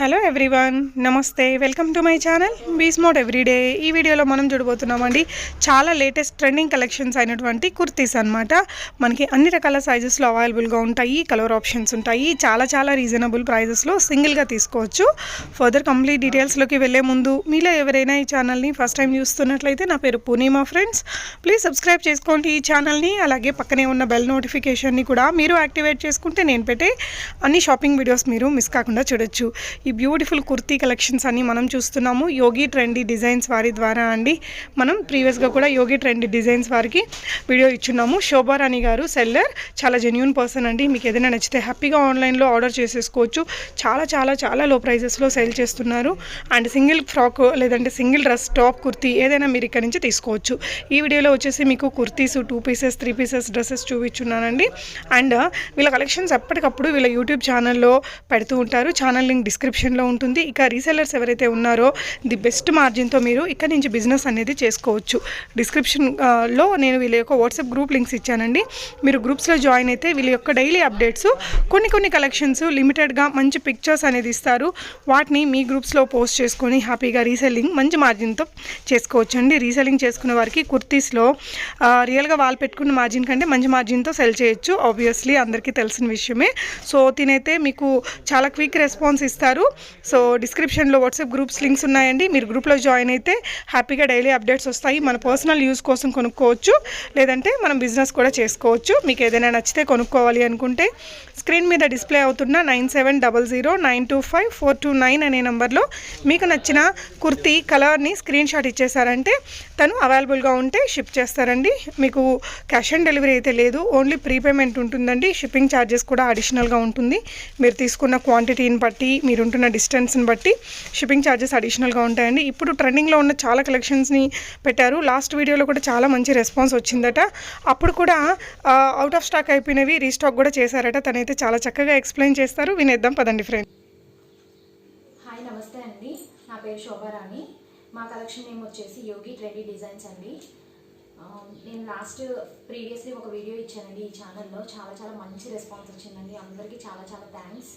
Hello everyone, నమస్తే. Welcome to my channel be smart everyday. ఈ వీడియోలో మనం చూడబోతున్నామండి చాలా లేటెస్ట్ ట్రెండింగ్ కలెక్షన్స్ అయినటువంటి కుర్తీస్ అనమాట. మనకి అన్ని రకాల సైజెస్లో అవైలబుల్గా ఉంటాయి, కలర్ ఆప్షన్స్ ఉంటాయి. చాలా రీజనబుల్ ప్రైజెస్లో సింగిల్గా తీసుకోవచ్చు. ఫర్దర్ కంప్లీట్ డీటెయిల్స్లోకి వెళ్ళే ముందు మీలో ఎవరైనా ఈ ఛానల్ని ఫస్ట్ టైం చూస్తున్నట్లయితే నా పేరు పూర్ణిమ ఫ్రెండ్స్. ప్లీజ్ సబ్స్క్రైబ్ చేసుకోండి ఈ ఛానల్ని. అలాగే పక్కనే ఉన్న బెల్ నోటిఫికేషన్ని కూడా మీరు యాక్టివేట్ చేసుకుంటే నేను పెట్టే అన్ని షాపింగ్ వీడియోస్ మీరు మిస్ కాకుండా చూడొచ్చు. ఈ బ్యూటిఫుల్ కుర్తీ కలెక్షన్స్ అన్ని మనం చూస్తున్నాము యోగి ట్రెండీ డిజైన్స్ వారి ద్వారా అండి. మనం ప్రీవియస్గా కూడా యోగి ట్రెండీ డిజైన్స్ వారికి వీడియో ఇచ్చున్నాము. శోభారాణి గారు సెల్లర్, చాలా జెన్యూన్ పర్సన్ అండి. మీకు ఏదైనా నచ్చితే హ్యాపీగా ఆన్లైన్లో ఆర్డర్ చేసేసుకోవచ్చు. చాలా లో ప్రైజెస్లో సేల్ చేస్తున్నారు. అండ్ సింగిల్ ఫ్రాక్ లేదంటే సింగిల్ డ్రెస్, టాప్, కుర్తీ ఏదైనా మీరు ఇక్కడ నుంచి తీసుకోవచ్చు. ఈ వీడియోలో వచ్చేసి మీకు కుర్తీస్ 2 పీసెస్ 3 పీసెస్ డ్రెస్సెస్ చూపించున్నానండి. అండ్ వీళ్ళ కలెక్షన్స్ ఎప్పటికప్పుడు వీళ్ళ యూట్యూబ్ ఛానల్లో పెడుతూ ఉంటారు. ఛానల్ లింక్ డిస్క్రిప్షన్లో ఉంటుంది. ఇక రీసెల్లర్స్ ఎవరైతే ఉన్నారో ది బెస్ట్ మార్జిన్తో మీరు ఇక్కడ నుంచి బిజినెస్ అనేది చేసుకోవచ్చు. డిస్క్రిప్షన్లో నేను వీళ్ళ యొక్క వాట్సాప్ గ్రూప్ లింక్స్ ఇచ్చానండి. మీరు గ్రూప్స్లో జాయిన్ అయితే వీళ్ళ యొక్క డైలీ అప్డేట్స్, కొన్ని కలెక్షన్స్ లిమిటెడ్గా మంచి పిక్చర్స్ అనేది ఇస్తారు. వాటిని మీ గ్రూప్స్లో పోస్ట్ చేసుకొని హ్యాపీగా రీసెల్లింగ్ మంచి మార్జిన్తో చేసుకోవచ్చు అండి. రీసెల్లింగ్ చేసుకునే వారికి కుర్తీస్లో రియల్గా వాళ్ళు పెట్టుకున్న మార్జిన్ కంటే మంచి మార్జిన్తో సెల్ చేయొచ్చు. ఆబ్వియస్లీ అందరికీ తెలిసిన విషయమే. సో తినైతే మీకు చాలా క్విక్ రెస్పాన్స్ ఇస్తారు. సో డిస్క్రిప్షన్లో వాట్సాప్ గ్రూప్స్ లింక్స్ ఉన్నాయండి. మీరు గ్రూప్లో జాయిన్ అయితే హ్యాపీగా డైలీ అప్డేట్స్ వస్తాయి. మన పర్సనల్ యూస్ కోసం కొనుక్కోవచ్చు, లేదంటే మనం బిజినెస్ కూడా చేసుకోవచ్చు. మీకు ఏదైనా నచ్చితే కొనుక్కోవాలి అనుకుంటే స్క్రీన్ మీద డిస్ప్లే అవుతున్న 9700925429 అనే నెంబర్లో మీకు నచ్చిన కుర్తీ కలర్ని స్క్రీన్ షాట్ ఇచ్చేసారంటే తను అవైలబుల్గా ఉంటే షిప్ చేస్తారండి. మీకు క్యాష్ ఆన్ డెలివరీ అయితే లేదు, ఓన్లీ ప్రీపేమెంట్ ఉంటుందండి. షిప్పింగ్ ఛార్జెస్ కూడా అడిషనల్గా ఉంటుంది. మీరు తీసుకున్న క్వాంటిటీని బట్టి, మీరుంటున్న డిస్టెన్స్ని బట్టి షిప్పింగ్ ఛార్జెస్ అడిషనల్గా ఉంటాయండి. ఇప్పుడు ట్రెండింగ్లో ఉన్న చాలా కలెక్షన్స్ని పెట్టారు. లాస్ట్ వీడియోలో కూడా చాలా మంచి రెస్పాన్స్ వచ్చిందట. అప్పుడు కూడా అవుట్ ఆఫ్ స్టాక్ అయిపోయినవి రీస్టాక్ కూడా చేశారట. తనైతే చాలా చక్కగా ఎక్స్ప్లెయిన్ చేస్తారు. వినేద్దాం పదండి ఫ్రెండ్. హాయ్, నమస్తే అండి. నా పేరు శోభారాణి. మా కలెక్షన్ నేమ్ వచ్చేసి యోగి ట్రెండీ డిజైన్స్ అండి. నేను ప్రీవియస్లీ ఒక వీడియో ఇచ్చానండి ఈ ఛానల్లో. చాలా మంచి రెస్పాన్స్ వచ్చిందండి. అందరికీ చాలా థ్యాంక్స్.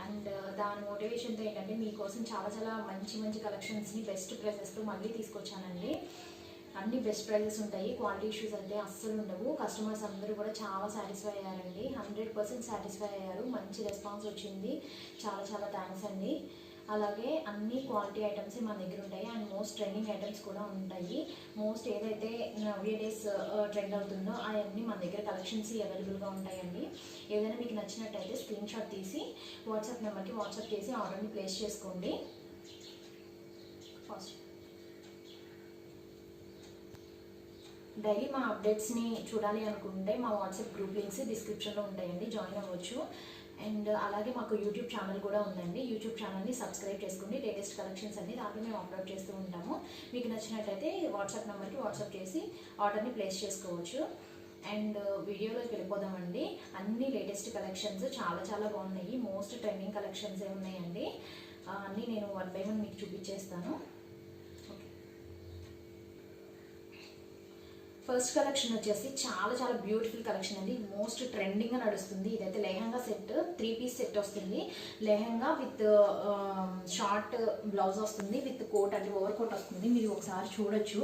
అండ్ దాని మోటివేషన్తో ఏంటంటే మీకోసం చాలా మంచి కలెక్షన్స్ని బెస్ట్ ప్రైజెస్తో మళ్ళీ తీసుకొచ్చానండి. అన్ని బెస్ట్ ప్రైజెస్ ఉంటాయి. క్వాలిటీ ఇష్యూస్ అంటే అస్సలు ఉండవు. కస్టమర్స్ అందరూ కూడా చాలా సాటిస్ఫై అయ్యారండి. 100% సాటిస్ఫై అయ్యారు. మంచి రెస్పాన్స్ వచ్చింది. చాలా థ్యాంక్స్ అండి. అలాగే అన్ని క్వాలిటీ ఐటమ్స్ మన దగ్గర ఉంటాయి. అండ్ మోస్ట్ ట్రెండింగ్ ఐటమ్స్ కూడా ఉంటాయి. మోస్ట్ ఏదైతే డేస్ ట్రెండ్ అవుతుందో అవన్నీ మన దగ్గర కలెక్షన్స్ అవైలబుల్గా ఉంటాయండి. ఏదైనా మీకు నచ్చినట్టయితే స్క్రీన్ షాట్ తీసి వాట్సాప్ నెంబర్కి వాట్సాప్ చేసి ఆర్డర్ని ప్లేస్ చేసుకోండి. ఫస్ట్ డైలీ మా అప్డేట్స్ని చూడాలి అనుకుంటే మా వాట్సాప్ గ్రూప్ లింక్స్ డిస్క్రిప్షన్లో ఉంటాయండి, జాయిన్ అవ్వచ్చు. అండ్ అలాగే మాకు యూట్యూబ్ ఛానల్ కూడా ఉందండి. యూట్యూబ్ ఛానల్ని సబ్స్క్రైబ్ చేసుకోండి. లేటెస్ట్ కలెక్షన్స్ అన్ని దాంట్లో మేము అప్లోడ్ చేస్తూ ఉంటాము. మీకు నచ్చినట్టయితే వాట్సాప్ నెంబర్కి వాట్సాప్ చేసి ఆర్డర్ని ప్లేస్ చేసుకోవచ్చు. అండ్ వీడియోలోకి వెళ్ళిపోదామండి. అన్ని లేటెస్ట్ కలెక్షన్స్ చాలా బాగున్నాయి. మోస్ట్ ట్రెండింగ్ కలెక్షన్సే ఉన్నాయండి. అన్నీ నేను 1 by 1 మీకు చూపించేస్తాను. ఫస్ట్ కలెక్షన్ వచ్చేసి చాలా బ్యూటిఫుల్ కలెక్షన్ అండి. మోస్ట్ ట్రెండింగ్గా నడుస్తుంది. ఇదైతే లెహంగా సెట్, 3 పీస్ సెట్ వస్తుంది. లెహంగా విత్ షార్ట్ బ్లౌజ్ వస్తుంది, విత్ కోట్ అంటే ఓవర్ కోట్ వస్తుంది. మీరు ఒకసారి చూడొచ్చు.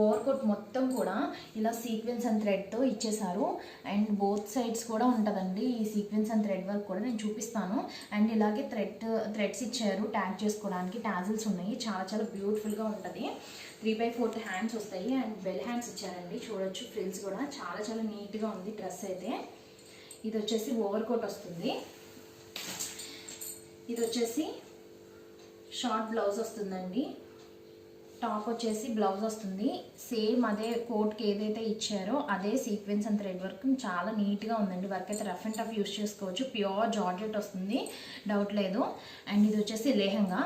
ఓవర్ కోట్ మొత్తం కూడా ఇలా సీక్వెన్స్ అండ్ థ్రెడ్తో ఇచ్చేసారు. అండ్ బోత్ సైడ్స్ కూడా ఉంటుందండి ఈ సీక్వెన్స్ అండ్ థ్రెడ్ వర్క్ కూడా నేను చూపిస్తాను. అండ్ ఇలాగే థ్రెడ్స్ ఇచ్చారు ట్యాగ్ చేసుకోవడానికి. టాజిల్స్ ఉన్నాయి. చాలా బ్యూటిఫుల్గా ఉంటుంది. 3/4 హ్యాండ్స్ వస్తాయి. అండ్ బెల్ హ్యాండ్స్ ఇచ్చారండి. చూడొచ్చు ఫ్రిల్స్ కూడా చాలా నీట్గా ఉంది డ్రెస్ అయితే. ఇది వచ్చేసి ఓవర్ కోట్ వస్తుంది. ఇది వచ్చేసి షార్ట్ బ్లౌజ్ వస్తుందండి. టాప్ వచ్చేసి బ్లౌజ్ వస్తుంది. సేమ్ అదే కోట్కి ఏదైతే ఇచ్చారో అదే సీక్వెన్స్ అండ్ థ్రెడ్ వర్క్ చాలా నీట్గా ఉందండి. వర్క్ అయితే రఫ్ అండ్ టఫ్ యూస్ చేసుకోవచ్చు. ప్యూర్ జార్జెట్ వస్తుంది, డౌట్ లేదు. అండ్ ఇది వచ్చేసి లెహంగా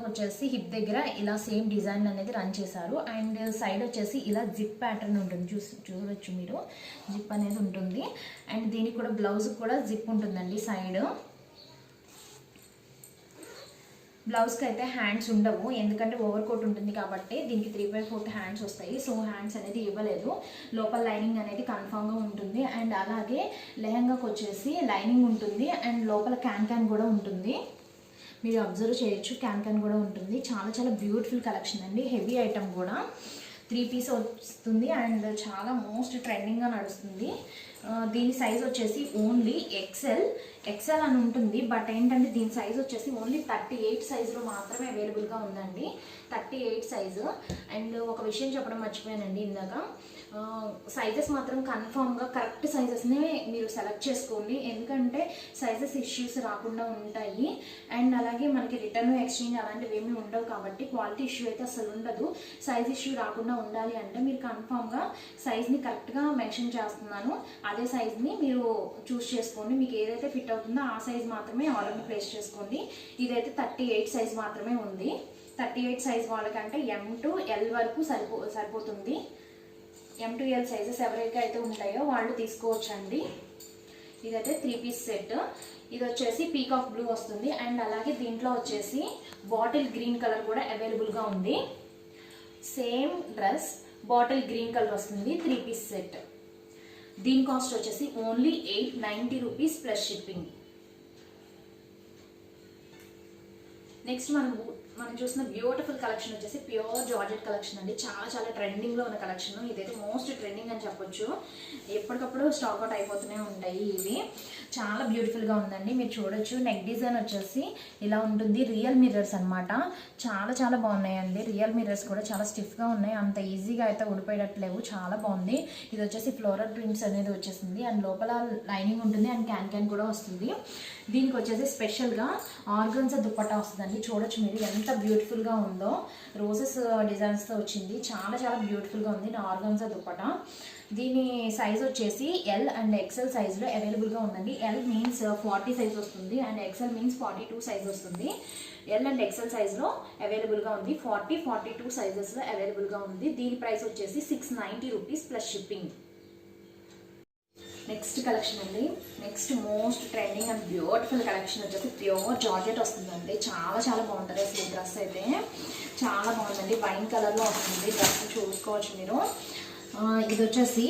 వచ్చేసి హిప్ దగ్గర ఇలా సేమ్ డిజైన్ అనేది రన్ చేశారు. అండ్ సైడ్ వచ్చేసి ఇలా జిప్ ప్యాటర్న్ ఉంటుంది. చూడవచ్చు మీరు, జిప్ అనేది ఉంటుంది. అండ్ దీనికి కూడా బ్లౌజ్ కూడా జిప్ ఉంటుందండి సైడ్. బ్లౌజ్కి అయితే హ్యాండ్స్ ఉండవు, ఎందుకంటే ఓవర్ కోట్ ఉంటుంది కాబట్టి దీనికి 3/4 హ్యాండ్స్ వస్తాయి. సో హ్యాండ్స్ అనేది ఇవ్వలేదు. లోపల లైనింగ్ అనేది కన్ఫామ్గా ఉంటుంది. అండ్ అలాగే లెహంగాకి వచ్చేసి లైనింగ్ ఉంటుంది అండ్ లోపల క్యాన్ కూడా ఉంటుంది. మీరు అబ్జర్వ్ చేయొచ్చు, క్యాన్ కూడా ఉంటుంది. చాలా చాలా బ్యూటిఫుల్ కలెక్షన్ అండి. హెవీ ఐటమ్ కూడా 3 పీస్ వస్తుంది అండ్ చాలా మోస్ట్ ట్రెండింగ్గా నడుస్తుంది. దీని సైజ్ వచ్చేసి ఓన్లీ ఎక్సెల్ అని ఉంటుంది. బట్ ఏంటంటే దీని సైజ్ వచ్చేసి ఓన్లీ 38 సైజులో మాత్రమే అవైలబుల్గా ఉందండి. 38 సైజు. అండ్ ఒక విషయం చెప్పడం మర్చిపోయానండి ఇందాక, సైజెస్ మాత్రం కన్ఫామ్గా కరెక్ట్ సైజెస్నే మీరు సెలెక్ట్ చేసుకోండి, ఎందుకంటే సైజెస్ ఇష్యూస్ రాకుండా ఉంటాయి. అండ్ అలాగే మనకి రిటర్న్ ఎక్స్చేంజ్ అలాంటివి ఏమీ ఉండవు కాబట్టి క్వాలిటీ ఇష్యూ అయితే అసలు ఉండదు. సైజ్ ఇష్యూ రాకుండా ఉండాలి అంటే మీరు కన్ఫామ్గా సైజ్ని కరెక్ట్గా మెన్షన్ చేస్తున్నాను, అదే సైజ్ని మీరు చూస్ చేసుకోండి. మీకు ఏదైతే ఫిట్ అవుతుందో ఆ సైజ్ మాత్రమే ఆర్డర్ని ప్లేస్ చేసుకోండి. ఇదైతే 38 సైజ్ మాత్రమే ఉంది. 38 సైజ్ వాళ్ళకంటే M to L వరకు సరిపోతుంది. M to L సైజెస్ ఎవరైతే అయితే ఉంటాయో వాళ్ళు తీసుకోవచ్చండి. ఇదైతే 3 పీస్ సెట్. ఇది వచ్చేసి పీకాక్ బ్లూ వస్తుంది అండ్ అలాగే దీంట్లో వచ్చేసి బాటిల్ గ్రీన్ కలర్ కూడా అవైలబుల్గా ఉంది. Same dress bottle green colour వస్తుంది. 3 పీస్ సెట్. దీని కాస్ట్ వచ్చేసి only 890 rupees plus shipping. Next మనం చూసిన బ్యూటిఫుల్ కలెక్షన్ వచ్చేసి ప్యూర్ జార్జెట్ కలెక్షన్ అండి. చాలా చాలా ట్రెండింగ్లో ఉన్న కలెక్షన్. ఇదైతే మోస్ట్ ట్రెండింగ్ అని చెప్పొచ్చు. ఎప్పటికప్పుడు స్టాక్ అవుట్ అయిపోతూనే ఉంటాయి. ఇవి చాలా బ్యూటిఫుల్గా ఉందండి. మీరు చూడొచ్చు, నెక్ డిజైన్ వచ్చేసి ఇలా ఉంటుంది. రియల్ మిర్రర్స్ అనమాట. చాలా చాలా బాగున్నాయండి. రియల్ మిర్రర్స్ కూడా చాలా స్టిఫ్గా ఉన్నాయి, అంత ఈజీగా అయితే ఊడిపోయేటట్లేవు. చాలా బాగుంది. ఇది వచ్చేసి ఫ్లోరల్ ప్రింట్స్ అనేది వచ్చేసింది అండ్ లోపల లైనింగ్ ఉంటుంది అండ్ క్యాన్ కూడా వస్తుంది. దీనికి వచ్చేసి స్పెషల్గా ఆర్గన్జా దుప్పట్టా వస్తుందండి. చూడొచ్చు మీరు ఎంత బ్యూటిఫుల్గా ఉందో. రోజెస్ డిజైన్స్తో వచ్చింది. చాలా చాలా బ్యూటిఫుల్గా ఉంది ఆర్గన్జా దుప్పట్టా. దీని సైజ్ వచ్చేసి L అండ్ XL సైజులో అవైలబుల్గా ఉందండి. L మీన్స్ 40 సైజ్ వస్తుంది అండ్ XL మీన్స్ 42 సైజ్ వస్తుంది. L అండ్ XL సైజులో అవైలబుల్గా ఉంది. 40-42 సైజెస్లో అవైలబుల్గా ఉంది. దీని ప్రైస్ వచ్చేసి 690 rupees plus shipping. Next collection అండి. Next most trending and beautiful collection వచ్చేసి ప్యూర్ జార్జెట్ వస్తుందండి. చాలా చాలా బాగుంటుంది అసలు. ఈ డ్రెస్ అయితే చాలా బాగుందండి. వైన్ కలర్లో వస్తుంది. డ్రెస్ చూసుకోవచ్చు మీరు. ఇది వచ్చేసి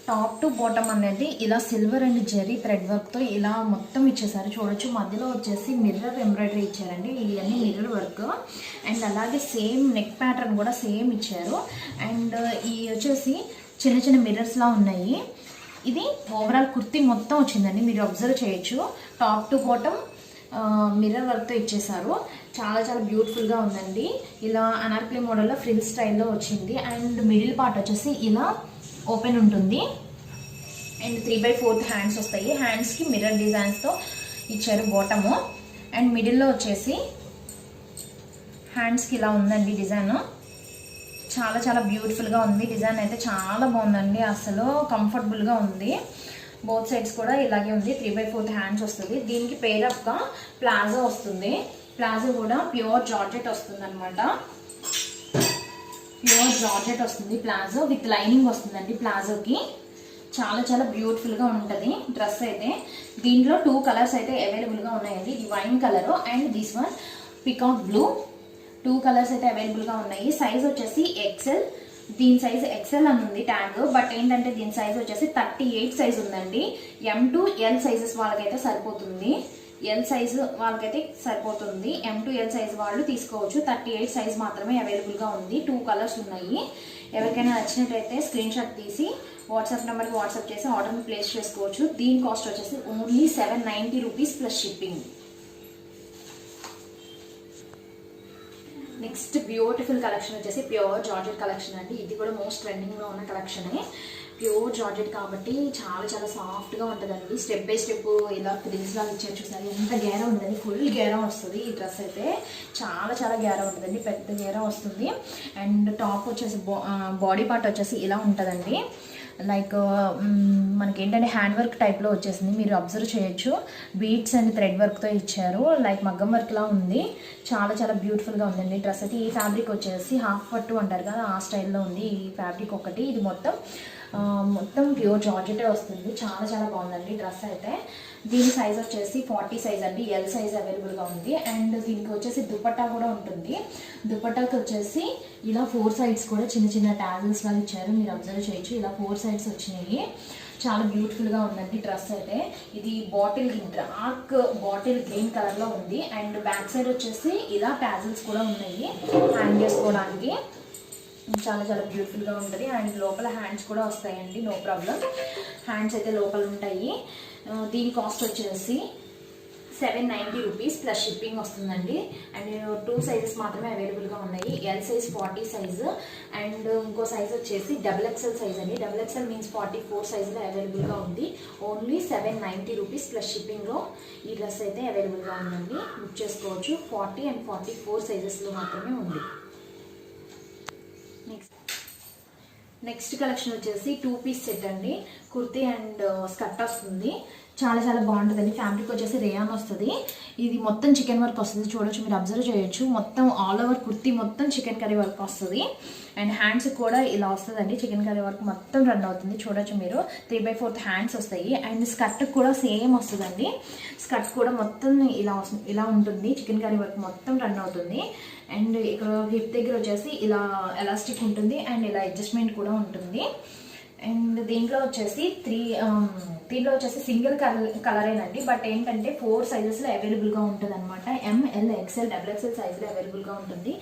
టాప్ టు బాటమ్ అనేది ఇలా సిల్వర్ అండ్ జెరీ థ్రెడ్ వర్క్తో ఇలా మొత్తం ఇచ్చేసారు. చూడొచ్చు, మధ్యలో వచ్చేసి మిర్రర్ ఎంబ్రాయిడరీ ఇచ్చారండి. ఇవన్నీ మిర్రర్ వర్క్ అండ్ అలాగే సేమ్ నెక్ ప్యాటర్న్ కూడా సేమ్ ఇచ్చారు. అండ్ ఈ వచ్చేసి చిన్న చిన్న మిర్రర్స్లా ఉన్నాయి. ఇది ఓవరాల్ కుర్తీ మొత్తం వచ్చిందండి. మీరు అబ్జర్వ్ చేయొచ్చు, టాప్ టు బాటమ్ మిర్రర్ వర్క్తో ఇచ్చేసారు. చాలా చాలా బ్యూటిఫుల్గా ఉందండి. ఇలా అనార్కలి మోడల్లో ఫ్రిల్ స్టైల్లో వచ్చింది అండ్ మిడిల్ పార్ట్ వచ్చేసి ఇలా ఓపెన్ ఉంటుంది అండ్ 3/4 హ్యాండ్స్ వస్తాయి. హ్యాండ్స్కి మిర్రర్ డిజైన్స్తో ఇచ్చారు బాటము అండ్ మిడిల్లో వచ్చేసి హ్యాండ్స్కి ఇలా ఉందండి డిజైన్. చాలా చాలా బ్యూటిఫుల్గా ఉంది. డిజైన్ అయితే చాలా బాగుందండి. అసలు కంఫర్టబుల్గా ఉంది. బోత్ సైడ్స్ కూడా ఇలాగే ఉంది. 3/4 హ్యాండ్స్ వస్తుంది. దీనికి పేరప్గా ప్లాజో వస్తుంది. ప్లాజో కూడా ప్యూర్ జార్జెట్ వస్తుంది అనమాట. ప్యూర్ జార్జెట్ వస్తుంది ప్లాజో విత్ లైనింగ్ వస్తుందండి ప్లాజోకి. చాలా చాలా బ్యూటిఫుల్గా ఉంటుంది డ్రెస్ అయితే. దీంట్లో 2 కలర్స్ అయితే అవైలబుల్గా ఉన్నాయండి. ఇది wine colour and this one peacock blue. 2 colours అయితే అవైలబుల్గా ఉన్నాయి. సైజ్ వచ్చేసి XL. దీని సైజ్ XL అని ఉంది ట్యాగ్, బట్ ఏంటంటే దీని సైజ్ వచ్చేసి 38 సైజ్ ఉందండి. M to L సైజెస్ వాళ్ళకైతే సరిపోతుంది. L సైజు వాళ్ళకైతే సరిపోతుంది. M to L సైజ్ వాళ్ళు తీసుకోవచ్చు. 38 సైజ్ మాత్రమే అవైలబుల్గా ఉంది. 2 కలర్స్ ఉన్నాయి. ఎవరికైనా నచ్చినట్టయితే స్క్రీన్ షాట్ తీసి వాట్సాప్ నెంబర్కి వాట్సాప్ చేసి ఆర్డర్ని ప్లేస్ చేసుకోవచ్చు. దీని కాస్ట్ వచ్చేసి only 790 rupees plus shipping. Next beautiful collection వచ్చేసి ప్యూర్ జార్జెట్ కలెక్షన్ అండి. ఇది కూడా మోస్ట్ ట్రెండింగ్లో ఉన్న కలెక్షనే. ప్యూర్ జార్జెట్ కాబట్టి చాలా చాలా సాఫ్ట్గా ఉంటుందండి. స్టెప్ బై స్టెప్ ఇలా ఫ్రిల్స్ లాగా ఇచ్చారు చూసారు, ఎంత గేరా ఉంటుందండి. ఫుల్ గేరా వస్తుంది ఈ డ్రెస్ అయితే. చాలా చాలా గేరా ఉంటుందండి, పెద్ద గేరా వస్తుంది. అండ్ టాప్ వచ్చేసి బాడీ పార్ట్ వచ్చేసి ఇలా ఉంటుందండి. లైక్ మనకి ఏంటంటే హ్యాండ్ వర్క్ టైప్లో వచ్చేసింది. మీరు అబ్జర్వ్ చేయొచ్చు, బీట్స్ అండ్ థ్రెడ్ వర్క్తో ఇచ్చారు. లైక్ మగ్గం వర్క్లా ఉంది. చాలా చాలా బ్యూటిఫుల్గా ఉందండి డ్రెస్ అయితే. ఈ ఫ్యాబ్రిక్ వచ్చేసి హాఫ్ పట్టు అంటారు కదా, ఆ స్టైల్లో ఉంది ఈ ఫ్యాబ్రిక్ ఒకటి. ఇది మొత్తం మొత్తం ప్యూర్ జార్జెటే వస్తుంది. చాలా చాలా బాగుందండి డ్రెస్ అయితే. దీని సైజ్ వచ్చేసి 40 సైజ్ అండి, ఎల్ సైజ్ అవైలబుల్గా ఉంది. అండ్ దీనికి వచ్చేసి దుపట్టా కూడా ఉంటుంది. దుపట్టాకి వచ్చేసి ఇలా 4 సైడ్స్ కూడా చిన్న చిన్న టాజిల్స్ లాగా ఇచ్చారు, మీరు అబ్జర్వ్ చేయొచ్చు. ఇలా 4 సైడ్స్ వచ్చినాయి. చాలా బ్యూటిఫుల్గా ఉందండి డ్రెస్ అయితే. ఇది డార్క్ బాటిల్ గ్రీన్ కలర్లో ఉంది. అండ్ బ్యాక్ సైడ్ వచ్చేసి ఇలా టాజిల్స్ కూడా ఉన్నాయి హ్యాంగ్ చేసుకోవడానికి. చాలా చాలా బ్యూటిఫుల్గా ఉంటుంది. అండ్ లోపల హ్యాండ్స్ కూడా వస్తాయండి, నో ప్రాబ్లం. హ్యాండ్స్ అయితే లోపల ఉంటాయి. దీని కాస్ట్ వచ్చేసి 790 రూపీస్ ప్లస్ షిప్పింగ్ వస్తుందండి. అండ్ 2 సైజెస్ మాత్రమే అవైలబుల్గా ఉన్నాయి. ఎల్ సైజ్ 40 సైజు అండ్ ఇంకో సైజ్ వచ్చేసి XXL సైజ్ అండి. XXL మీన్స్ 44 సైజులో అవైలబుల్గా ఉంది. ఓన్లీ 790 రూపీస్ ప్లస్ షిప్పింగ్లో ఈ డ్రెస్ అయితే అవైలబుల్గా ఉందండి. బుక్ చేసుకోవచ్చు. 40 అండ్ 44 సైజెస్లో మాత్రమే ఉంది. నెక్స్ట్ కలెక్షన్ వచ్చేసి 2 పీస్ సెట్ అండి. కుర్తీ అండ్ స్కర్ట్ వస్తుంది. చాలా చాలా బాగుంటుందండి. ఫ్యాబ్రిక్ వచ్చేసి రేయాన్ వస్తుంది. ఇది మొత్తం చికెన్ వర్క్ వస్తుంది, చూడొచ్చు, మీరు అబ్జర్వ్ చేయొచ్చు. మొత్తం ఆల్ ఓవర్ కుర్తీ మొత్తం చికెన్ కర్రీ వర్క్ వస్తుంది. అండ్ హ్యాండ్స్ కూడా ఇలా వస్తుందండి, చికెన్ కర్రీ వర్క్ మొత్తం రన్ అవుతుంది, చూడొచ్చు మీరు. 3/4 హ్యాండ్స్ వస్తాయి. అండ్ స్కర్ట్ కూడా సేమ్ వస్తుందండి. స్కర్ట్ కూడా మొత్తం ఇలా ఉంటుంది, చికెన్ కర్రీ వర్క్ మొత్తం రన్ అవుతుంది. అండ్ ఇక్కడ హిప్ దగ్గర వచ్చేసి ఇలా ఎలాస్టిక్ ఉంటుంది అండ్ ఇలా అడ్జస్ట్మెంట్ కూడా ఉంటుంది. అండ్ దీంట్లో వచ్చేసి సింగిల్ కలరేనండి. బట్ ఏంటంటే 4 సైజెస్లో అవైలబుల్గా ఉంటుంది అనమాట. ML XL XXL సైజులో అవైలబుల్గా ఉంటుంది.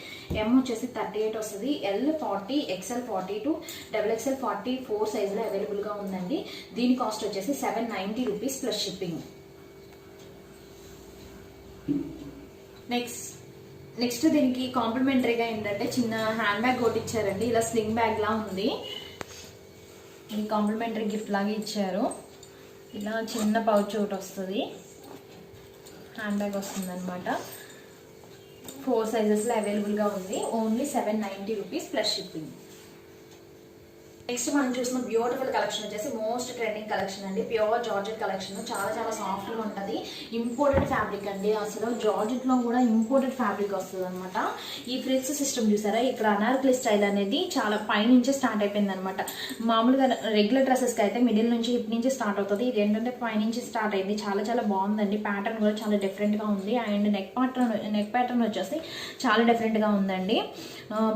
M వచ్చేసి 38 వస్తుంది, L 40, XL 42, XXL 44 సైజులో అవైలబుల్గా ఉందండి. దీని కాస్ట్ వచ్చేసి 790 రూపీస్ ప్లస్ షిప్పింగ్. నెక్స్ట్ దీనికి కాంప్లిమెంటరీగా ఏంటంటే చిన్న హ్యాండ్ బ్యాగ్ ఒకటి ఇచ్చారండి. ఇలా స్లింగ్ బ్యాగ్ లా ఉంది. ఇది కాంప్లిమెంటరీ గిఫ్ట్ లాగా ఇచ్చారు. ఇలా చిన్న పౌచ్ ఒకటి వస్తుంది, హ్యాండ్ బ్యాగ్ వస్తుంది అనమాట. 4 సైజెస్లో అవైలబుల్గా ఉంది. Only 790 rupees plus shipping. Next మనం చూసిన బ్యూటిఫుల్ కలెక్షన్ వచ్చేసి మోస్ట్ ట్రెండింగ్ కలెక్షన్ అండి. Pure georgette collection. చాలా చాలా సాఫ్ట్గా ఉంటుంది. ఇంపోర్టెడ్ ఫ్యాబ్రిక్ అండి. అసలు జార్జెట్లో కూడా ఇంపోర్టెడ్ ఫ్యాబ్రిక్ వస్తుంది అనమాట. ఈ ఫ్రిల్స్ సిస్టమ్ చూసారా, ఇక్కడ అనార్కలి స్టైల్ అనేది చాలా పైనుంచే స్టార్ట్ అయిపోయింది అనమాట. మామూలుగా రెగ్యులర్ డ్రెస్సెస్కి అయితే మిడిల్ నుంచి హిప్ నుంచి స్టార్ట్ అవుతుంది. ఇది ఏంటంటే పైనుంచి స్టార్ట్ అయింది. చాలా చాలా బాగుందండి. ప్యాటర్న్ కూడా చాలా డిఫరెంట్గా ఉంది. అండ్ నెక్ ప్యాటర్న్ వచ్చేసి చాలా డిఫరెంట్గా ఉందండి.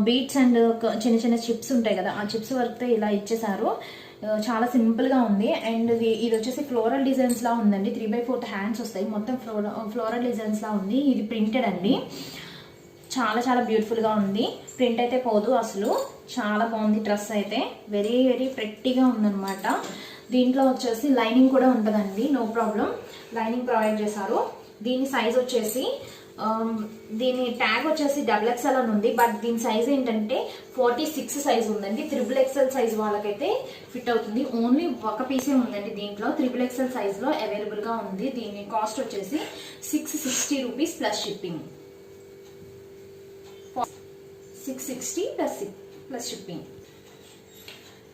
బీట్స్ అండ్ చిన్న చిన్న చిప్స్ ఉంటాయి కదా, ఆ చిప్స్ వర్క్తో ఇలా ఇచ్చేసారు. చాలా సింపుల్గా ఉంది. అండ్ ఇది వచ్చేసి ఫ్లోరల్ డిజైన్స్ లా ఉందండి. 3/4 హ్యాండ్స్ వస్తాయి. మొత్తం ఫ్లోరల్ డిజైన్స్ లా ఉంది. ఇది ప్రింటెడ్ అండి. చాలా చాలా బ్యూటిఫుల్గా ఉంది. ప్రింట్ అయితే పోదు అసలు. చాలా బాగుంది డ్రెస్ అయితే. వెరీ వెరీ ప్రెట్టీగా ఉందన్నమాట. దీంట్లో వచ్చేసి లైనింగ్ కూడా ఉంటుందండి, నో ప్రాబ్లం. లైనింగ్ ప్రొవైడ్ చేశారు. దీని సైజ్ వచ్చేసి దీని ట్యాగ్ వచ్చేసి XXL అని ఉంది. బట్ దీని సైజ్ ఏంటంటే 46 సైజ్ ఉందండి. XXL సైజ్ వాళ్ళకైతే ఫిట్ అవుతుంది. ఓన్లీ ఒక పీసే ఉందండి దీంట్లో. XXL సైజ్ లో అవైలబుల్ గా ఉంది. దీని కాస్ట్ వచ్చేసి 660 rupees plus shipping. 660 plus shipping.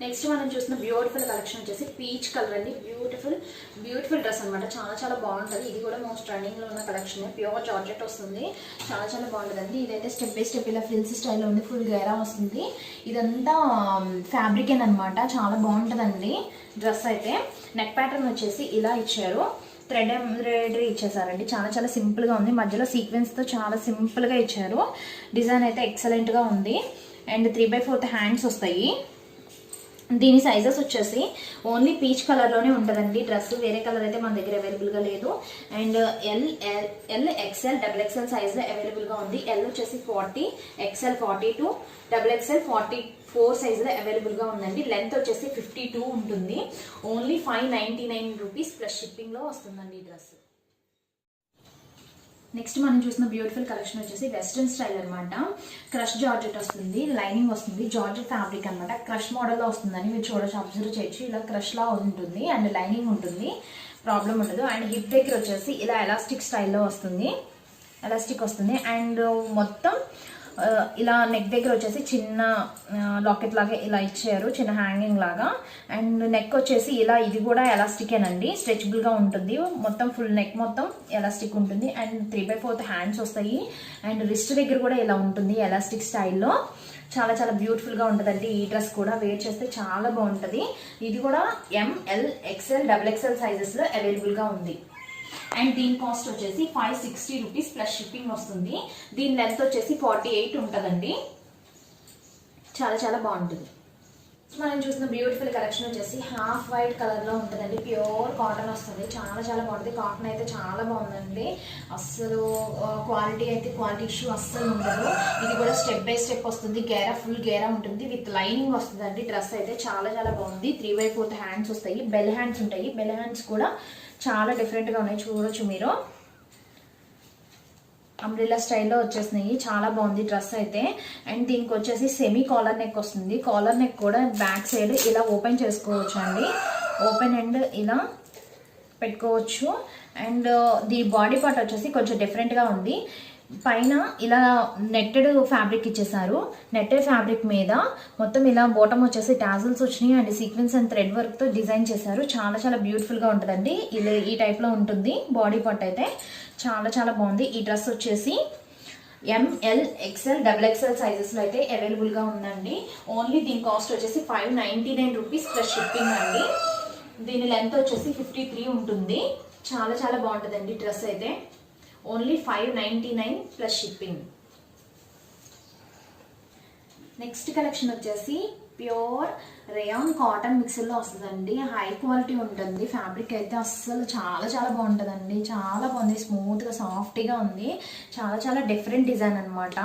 Next మనం చూసిన బ్యూటిఫుల్ కలెక్షన్ వచ్చేసి పీచ్ కలర్ అండి. బ్యూటిఫుల్ డ్రెస్ అనమాట. చాలా చాలా బాగుంటుంది. ఇది కూడా మోస్ట్ రన్నింగ్ లో ఉన్న కలెక్షన్. ప్యూర్ జార్జెట్ వస్తుంది. చాలా చాలా బాగుంటుందండి. ఇదైతే స్టెప్ బై స్టెప్ ఇలా ఫ్రిల్స్ స్టైల్లో ఉంది. ఫుల్ గైరా వస్తుంది. ఇదంతా ఫ్యాబ్రిక్ అనమాట. చాలా బాగుంటుందండి డ్రెస్ అయితే. నెక్ ప్యాటర్న్ వచ్చేసి ఇలా ఇచ్చారు. థ్రెడ్ ఎంబ్రాయిడరీ ఇచ్చేసారండి. చాలా చాలా సింపుల్గా ఉంది. మధ్యలో సీక్వెన్స్తో చాలా సింపుల్గా ఇచ్చారు. డిజైన్ అయితే ఎక్సలెంట్గా ఉంది. అండ్ 3/4 హ్యాండ్స్ వస్తాయి. దీని సైజెస్ వచ్చేసి ఓన్లీ పీచ్ కలర్లోనే ఉంటుందండి డ్రెస్. వేరే కలర్ అయితే మన దగ్గర అవైలబుల్గా లేదు. అండ్ ఎల్ XL XXL సైజ్లో అవైలబుల్గా ఉంది. ఎల్ వచ్చేసి 40, XL 42, XXL 44 సైజులో అవైలబుల్గా ఉందండి. లెంత్ వచ్చేసి 52 ఉంటుంది. ఓన్లీ 599 రూపీస్ ప్లస్ షిప్పింగ్లో వస్తుందండి ఈ డ్రెస్. నెక్స్ట్ మనం చూసిన బ్యూటిఫుల్ కలెక్షన్ వచ్చేసి వెస్ట్రన్ స్టైల్ అనమాట. క్రష్ జార్జెట్ వస్తుంది, లైనింగ్ వస్తుంది, జార్జెట్ ఫ్యాబ్రిక్ అనమాట. క్రష్ మోడల్లో వస్తుందని మీరు చూడొచ్చు, అబ్జర్వ్ చేయొచ్చు. ఇలా క్రష్ లా ఉంటుంది అండ్ లైనింగ్ ఉంటుంది, ప్రాబ్లం ఉండదు. అండ్ హిప్ దగ్గర వచ్చేసి ఇలా ఎలాస్టిక్ స్టైల్లో వస్తుంది, ఎలాస్టిక్ వస్తుంది. అండ్ మొత్తం ఇలా నెక్ దగ్గర వచ్చేసి చిన్న లాకెట్ లాగా ఇలా ఇచ్చారు, చిన్న హ్యాంగింగ్ లాగా. అండ్ నెక్ వచ్చేసి ఇలా, ఇది కూడా ఎలాస్టికేనండి, స్ట్రెచబుల్ గా ఉంటుంది. మొత్తం ఫుల్ నెక్ మొత్తం ఎలాస్టిక్ ఉంటుంది. అండ్ 3/4 హ్యాండ్స్ వస్తాయి. అండ్ రిస్ట్ దగ్గర కూడా ఇలా ఉంటుంది ఎలాస్టిక్ స్టైల్లో. చాలా చాలా బ్యూటిఫుల్గా ఉంటుందండి. ఈ డ్రెస్ కూడా వేర్ చేస్తే చాలా బాగుంటుంది. ఇది కూడా ML XL XXL సైజెస్లో అవైలబుల్గా ఉంది. అండ్ దీని కాస్ట్ వచ్చేసి 560 రూపీస్ ప్లస్ షిప్పింగ్ వస్తుంది. దీని లెంత్ వచ్చేసి 48 ఉంటుందండి. చాలా చాలా బాగుంటుంది. మనం చూసిన బ్యూటిఫుల్ కలెక్షన్ వచ్చేసి హాఫ్ వైట్ కలర్లో ఉంటుందండి. ప్యూర్ కాటన్ వస్తుంది. చాలా చాలా బాగుంటుంది. కాటన్ అయితే చాలా బాగుందండి. అస్సలు క్వాలిటీ అయితే క్వాలిటీ ఇష్యూ అస్సలు ఉండదు. ఇది కూడా స్టెప్ బై స్టెప్ వస్తుంది. గేరా ఫుల్ గేరా ఉంటుంది. విత్ లైనింగ్ వస్తుందండి. డ్రెస్ అయితే చాలా చాలా బాగుంది. 3/4 హ్యాండ్స్ వస్తాయి. బెల్ హ్యాండ్స్ ఉంటాయి. బెల్ హ్యాండ్స్ కూడా చాలా డిఫరెంట్గా ఉన్నాయి. చూడొచ్చు మీరు. అంబ్రెల్లా స్టైల్లో వచ్చేసినాయి. చాలా బాగుంది డ్రెస్ అయితే. అండ్ దీనికి వచ్చేసి సెమీ కాలర్ నెక్ వస్తుంది. కాలర్ నెక్ కూడా బ్యాక్ సైడ్ ఇలా ఓపెన్ చేసుకోవచ్చు అండి. ఓపెన్ అండ్ ఇలా పెట్టుకోవచ్చు. అండ్ ది బాడీ పార్ట్ వచ్చేసి కొంచెం డిఫరెంట్గా ఉంది. పైన ఇలా నెట్టెడ్ ఫ్యాబ్రిక్ ఇచ్చేసారు. నెట్టెడ్ ఫ్యాబ్రిక్ మీద మొత్తం ఇలా బాటమ్ వచ్చేసి టాజిల్స్ వచ్చినాయి. అండ్ సీక్వెన్స్ అండ్ థ్రెడ్ వర్క్తో డిజైన్ చేశారు. చాలా చాలా బ్యూటిఫుల్గా ఉంటుందండి. ఇలా ఈ టైప్లో ఉంటుంది బాడీ పార్ట్ అయితే. చాలా చాలా బాగుంది. ఈ డ్రెస్ వచ్చేసి ML XL XXL సైజెస్లో అయితే అవైలబుల్గా ఉందండి. ఓన్లీ దీని కాస్ట్ వచ్చేసి 599 రూపీస్ ప్లస్ షిప్పింగ్ అండి. దీని లెంత్ వచ్చేసి 53 ఉంటుంది. చాలా చాలా బాగుంటుందండి డ్రెస్ అయితే. Only 599 plus shipping. Next collection వచ్చేసి ప్యూర్ రేయాన్ కాటన్ మిక్సర్లో వస్తుందండి. హై క్వాలిటీ ఉంటుంది. ఫ్యాబ్రిక్ అయితే అస్సలు చాలా చాలా బాగుంటుందండి. చాలా బాగుంది. స్మూత్గా సాఫ్ట్గా ఉంది. చాలా చాలా డిఫరెంట్ డిజైన్ అనమాట.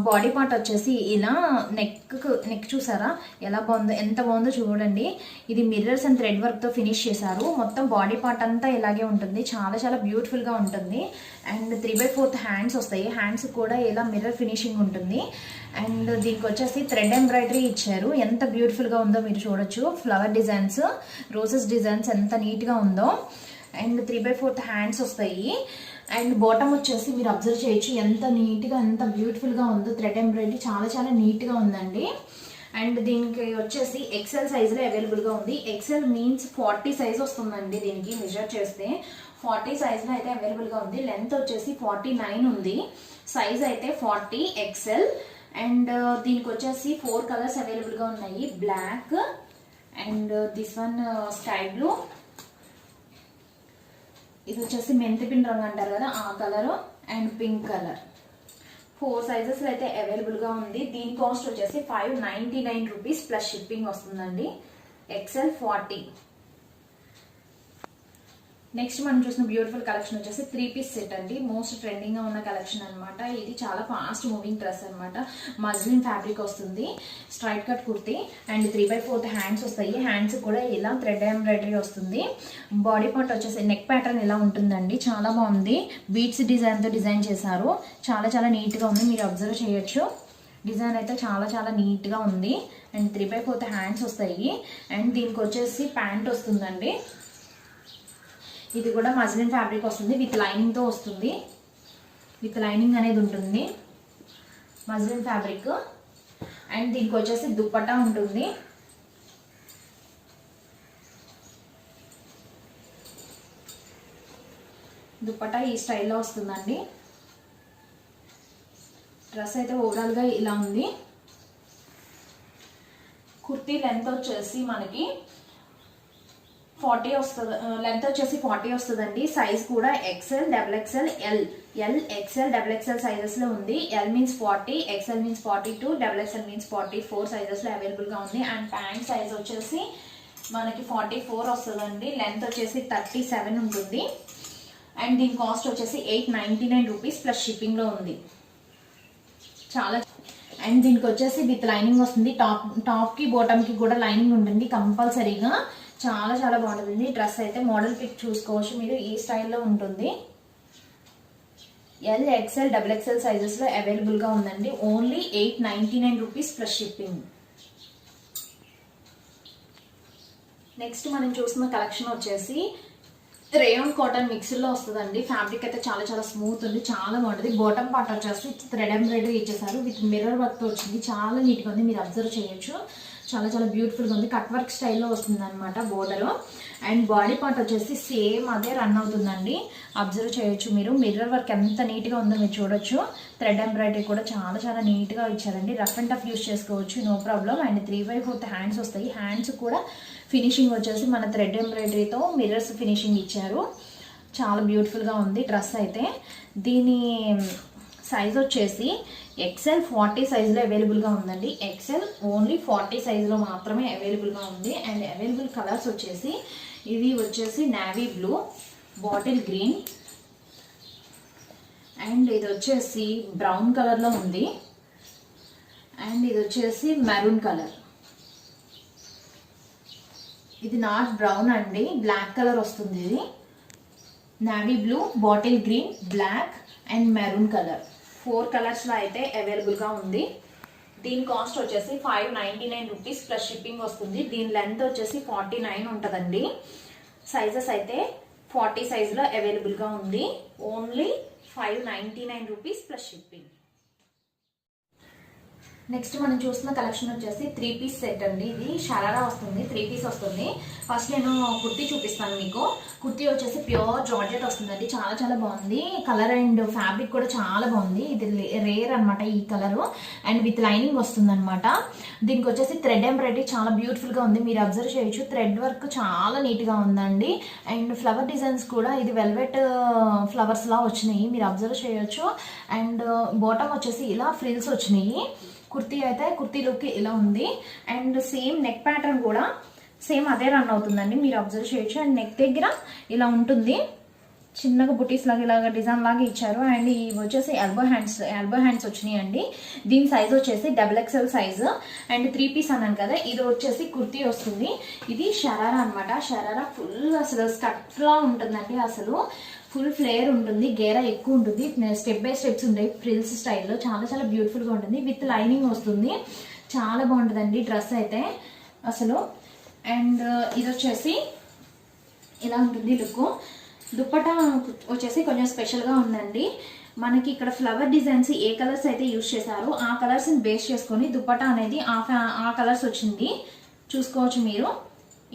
బాడీ పార్ట్ వచ్చేసి ఇలా నెక్ చూసారా ఎలా బాగుందో, ఎంత బాగుందో చూడండి. ఇది మిర్రర్స్ అండ్ థ్రెడ్ వర్క్తో ఫినిష్ చేశారు. మొత్తం బాడీ పార్ట్ అంతా ఇలాగే ఉంటుంది. చాలా చాలా బ్యూటిఫుల్గా ఉంటుంది. అండ్ 3/4 హ్యాండ్స్ వస్తాయి. హ్యాండ్స్ కూడా ఇలా మిర్రర్ ఫినిషింగ్ ఉంటుంది. అండ్ దీనికి వచ్చేసి థ్రెడ్ ఎంబ్రాయిడరీ ఇచ్చారు. ఎంత బ్యూటిఫుల్గా ఉందో మీరు చూడొచ్చు. ఫ్లవర్ డిజైన్స్, రోజెస్ డిజైన్స్ ఎంత నీట్గా ఉందో. అండ్ 3/4 హ్యాండ్స్ వస్తాయి. అండ్ బాటమ్ వచ్చేసి మీరు అబ్జర్వ్ చేయొచ్చు ఎంత నీట్గా ఎంత బ్యూటిఫుల్గా ఉందో. థ్రెడ్ ఎంబ్రాయిడరీ చాలా చాలా నీట్గా ఉందండి. అండ్ దీనికి వచ్చేసి XL సైజులో అవైలబుల్గా ఉంది. XL మీన్స్ 40 సైజ్ వస్తుందండి. దీనికి మెజర్ చేస్తే 40 సైజులో అయితే అవైలబుల్గా ఉంది. లెంత్ వచ్చేసి 49 ఉంది. సైజ్ అయితే 40 XL. అండ్ దీనికి వచ్చేసి 4 కలర్స్ అవైలబుల్గా ఉన్నాయి. Black and this one sky blue, ఇది వచ్చేసి మెంతిపిండి రంగు అంటారు కదా ఆ కలర్, అండ్ పింక్ కలర్. 4 సైజెస్లో అయితే అవైలబుల్గా ఉంది. దీని కాస్ట్ వచ్చేసి 599 రూపీస్ ప్లస్ షిప్పింగ్ వస్తుందండి. XL 40. నెక్స్ట్ మనం చూసిన బ్యూటిఫుల్ కలెక్షన్ వచ్చేసి 3 పీస్ సెట్ అండి. మోస్ట్ ట్రెండింగ్ గా ఉన్న కలెక్షన్ అనమాట. ఇది చాలా ఫాస్ట్ మూవింగ్ డ్రెస్ అనమాట. మజ్లిన్ ఫ్యాబ్రిక్ వస్తుంది. Straight cut kurti and 3/4 hands వస్తాయి. హ్యాండ్స్ కూడా ఇలా థ్రెడ్ ఎంబ్రాయిడరీ వస్తుంది. బాడీ పార్ట్ వచ్చేసి నెక్ ప్యాటర్న్ ఇలా ఉంటుందండి. చాలా బాగుంది. బీట్స్ డిజైన్ తో డిజైన్ చేశారు. చాలా చాలా నీట్ గా ఉంది. మీరు అబ్జర్వ్ చేయొచ్చు. డిజైన్ అయితే చాలా చాలా నీట్ గా ఉంది. అండ్ 3/4 హ్యాండ్స్ వస్తాయి. అండ్ దీనికి వచ్చేసి ప్యాంట్ వస్తుందండి. ఇది కూడా మజ్లిన్ ఫ్యాబ్రిక్ వస్తుంది. విత్ లైనింగ్ తో వస్తుంది. విత్ లైనింగ్ అనేది ఉంటుంది. Muslin fabric. అండ్ దీనికి వచ్చేసి దుప్పట్టా ఉంటుంది. దుప్పట్టా ఈ స్టైల్లో వస్తుందండి. డ్రెస్ అయితే ఓవరాల్ గా ఇలా ఉంది. కుర్తీ లెంత్ వచ్చేసి మనకి 40 వస్తుంది. లెంత్ వచ్చేసి 40 వస్తుందండి. సైజ్ కూడా XL XXL L XL XXL sizes లో ఉంది. L means 40, XL means 42, XXL means 44 sizes లో అవైలబుల్ గా ఉంది. అండ్ ప్యాంట్ సైజ్ వచ్చేసి మనకి 44 వస్తుందండి. లెంత్ వచ్చేసి 37 ఉంటుంది. అండ్ దీని కాస్ట్ వచ్చేసి 899 రూపీస్ ప్లస్ షిప్పింగ్ లో ఉంది. చాలా. అండ్ దీనికి వచ్చేసి విత్ లైనింగ్ వస్తుంది. టాప్ కి బాటమ్ కి కూడా లైనింగ్ ఉంటుంది కంపల్సరీగా. చాలా చాలా బాగుంటుంది డ్రెస్ అయితే. మోడల్ పిక్ చూసుకోవచ్చు మీరు. ఈ స్టైల్లో ఉంటుంది. L XL XXL సైజెస్ లో అవైలబుల్ గా ఉందండి. Only 899 rupees plus shipping. Next మనం చూసిన కలెక్షన్ వచ్చేసి రేయాన్ కాటన్ మిక్సర్ లో వస్తుందండి. ఫ్యాబ్రిక్ అయితే చాలా చాలా స్మూత్ ఉంది. చాలా బాగుంటుంది. బాటమ్ పార్ట్ వచ్చేసి థ్రెడ్ ఎంబ్రాయిడరీ ఇచ్చేసారు. విత్ మిర్రర్ వర్క్ తో వచ్చింది. చాలా నీట్ గా ఉంది. మీరు అబ్జర్వ్ చేయొచ్చు. చాలా చాలా బ్యూటిఫుల్గా ఉంది. కట్ వర్క్ స్టైల్లో వస్తుంది అనమాట బోర్డర్. అండ్ బాడీ పార్ట్ వచ్చేసి సేమ్ అదే రన్ అవుతుందండి. అబ్జర్వ్ చేయొచ్చు మీరు. మిర్రర్ వర్క్ ఎంత నీట్గా ఉందో మీరు చూడొచ్చు. థ్రెడ్ ఎంబ్రాయిడరీ కూడా చాలా చాలా నీట్గా ఇచ్చారండి. రఫ్ అండ్ టఫ్ యూస్ చేసుకోవచ్చు, నో ప్రాబ్లం. అండ్ 3/4 హ్యాండ్స్ వస్తాయి. హ్యాండ్స్ కూడా ఫినిషింగ్ వచ్చేసి మన థ్రెడ్ ఎంబ్రాయిడరీతో మిర్రర్స్ ఫినిషింగ్ ఇచ్చారు. చాలా బ్యూటిఫుల్గా ఉంది డ్రెస్ అయితే. దీని సైజ్ వచ్చేసి ఎక్సెల్ 40 సైజులో అవైలబుల్గా ఉందండి. ఎక్సెల్ ఓన్లీ 40 సైజులో మాత్రమే అవైలబుల్గా ఉంది. అండ్ అవైలబుల్ కలర్స్ వచ్చేసి ఇది వచ్చేసి navy blue, bottle green, and ఇది వచ్చేసి బ్రౌన్ కలర్లో ఉంది. అండ్ ఇది వచ్చేసి మెరూన్ కలర్. ఇది నాట్ బ్రౌన్ అండి, బ్లాక్ కలర్ వస్తుంది. ఇది navy blue, bottle green, black and maroon colour. 4 కలర్స్లో అయితే అవైలబుల్గా ఉంది. దీని కాస్ట్ వచ్చేసి 599 రూపీస్ ప్లస్ షిప్పింగ్ వస్తుంది. దీని లెంత్ వచ్చేసి 49 ఉంటుందండి. సైజెస్ అయితే 40 సైజులో అవైలబుల్గా ఉంది. Only 599 rupees plus shipping. Next మనం చూస్తున్న కలెక్షన్ వచ్చేసి 3 పీస్ సెట్ అండి. ఇది షరారా వస్తుంది, 3 పీస్ వస్తుంది. ఫస్ట్ నేను కుర్తీ చూపిస్తాను మీకు. కుర్తీ వచ్చేసి ప్యూర్ జార్జెట్ వస్తుందండి. చాలా చాలా బాగుంది. కలర్ అండ్ ఫ్యాబ్రిక్ కూడా చాలా బాగుంది. ఇది రేర్ అనమాట ఈ కలర్. అండ్ విత్ లైనింగ్ వస్తుంది అనమాట. దీనికి వచ్చేసి థ్రెడ్ ఎంబ్రాయిడరీ చాలా బ్యూటిఫుల్ గా ఉంది. మీరు అబ్జర్వ్ చేయొచ్చు. థ్రెడ్ వర్క్ చాలా నీట్ గా ఉందండి. అండ్ ఫ్లవర్ డిజైన్స్ కూడా ఇది వెల్వెట్ ఫ్లవర్స్ లా వచ్చినాయి, మీరు అబ్జర్వ్ చేయొచ్చు. అండ్ బాటమ్ వచ్చేసి ఇలా ఫ్రిల్స్ వచ్చినాయి. కుర్తీ అయితే కుర్తీ లుక్ ఇలా ఉంది. అండ్ సేమ్ నెక్ ప్యాటర్న్ కూడా సేమ్ అదే రన్ అవుతుందండి, మీరు అబ్జర్వ్ చేయొచ్చు. అండ్ నెక్ దగ్గర ఇలా ఉంటుంది, చిన్నగా బుటీస్ లాగా ఇలాగ డిజైన్ లాగా ఇచ్చారు. అండ్ ఇవి వచ్చేసి ఎల్బో హ్యాండ్స్ వచ్చినాయి అండి. దీని సైజ్ వచ్చేసి XXL సైజ్. అండ్ 3 పీస్ అన్నాను కదా, ఇది వచ్చేసి కుర్తీ వస్తుంది. ఇది షరారా అనమాట. షరారా ఫుల్ అసలు స్కర్ట్ లా ఉంటుందండి. అసలు ఫుల్ ఫ్లేర్ ఉంటుంది, గేరా ఎక్కువ ఉంటుంది, స్టెప్ బై స్టెప్స్ ఉంటాయి ఫ్రిల్స్ స్టైల్లో. చాలా చాలా బ్యూటిఫుల్గా ఉంటుంది. విత్ లైనింగ్ వస్తుంది. చాలా బాగుంటుందండి డ్రెస్ అయితే అసలు. అండ్ ఇది వచ్చేసి ఇలా ఉంటుంది లుక్. దుప్పటా వచ్చేసి కొంచెం స్పెషల్గా ఉందండి. మనకి ఇక్కడ ఫ్లవర్ డిజైన్స్ ఏ కలర్స్ అయితే యూజ్ చేశారో ఆ కలర్స్ని బేస్ చేసుకొని దుప్పటా అనేది ఆ కలర్స్ వచ్చింది, చూసుకోవచ్చు మీరు.